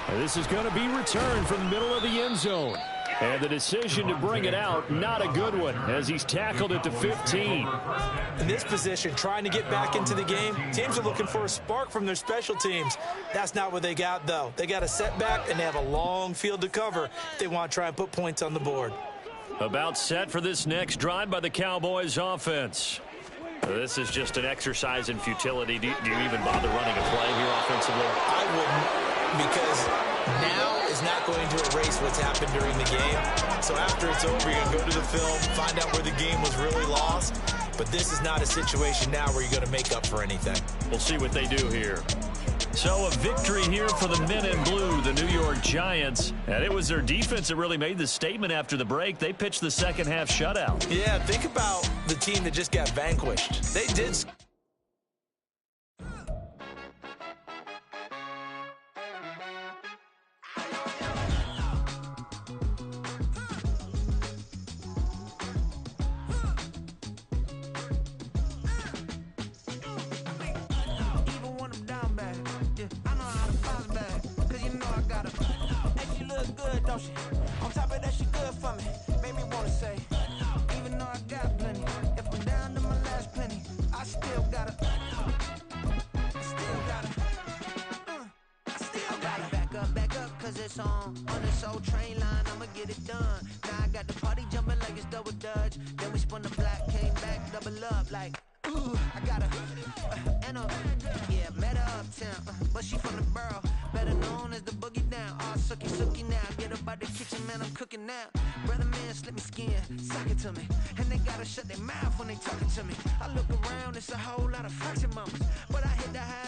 And this is going to be returned from the middle of the end zone. And the decision to bring it out, not a good one, as he's tackled at the 15. In this position, trying to get back into the game, teams are looking for a spark from their special teams. That's not what they got, though. They got a setback, and they have a long field to cover if they want to try and put points on the board. About set for this next drive by the Cowboys offense. This is just an exercise in futility. Do you even bother running a play here offensively? I wouldn't, because now is not going to erase what's happened during the game. So after it's over, you're going to go to the film, find out where the game was really lost. But this is not a situation now where you're going to make up for anything. We'll see what they do here. So a victory here for the men in blue, the New York Giants. And it was their defense that really made the statement after the break. They pitched the second half shutout. Yeah, think about the team that just got vanquished. They did. On top of that, she good for me. Made me wanna say, even though I got plenty, if I'm down to my last penny, I still gotta back up, cause it's on this old train line, I'ma get it done. Now I got the party jumping like it's double dutch. Then we spun the block, came back, double up like, ooh, I got yeah, met her uptown, but she from the borough, better known as the boogie down. All sookie now, get up out the kitchen, man, I'm cooking now. Brother man, slip me skin, sock it to me, and they gotta shut their mouth when they talking to me. I look around, it's a whole lot of fractured mamas, but I hit the high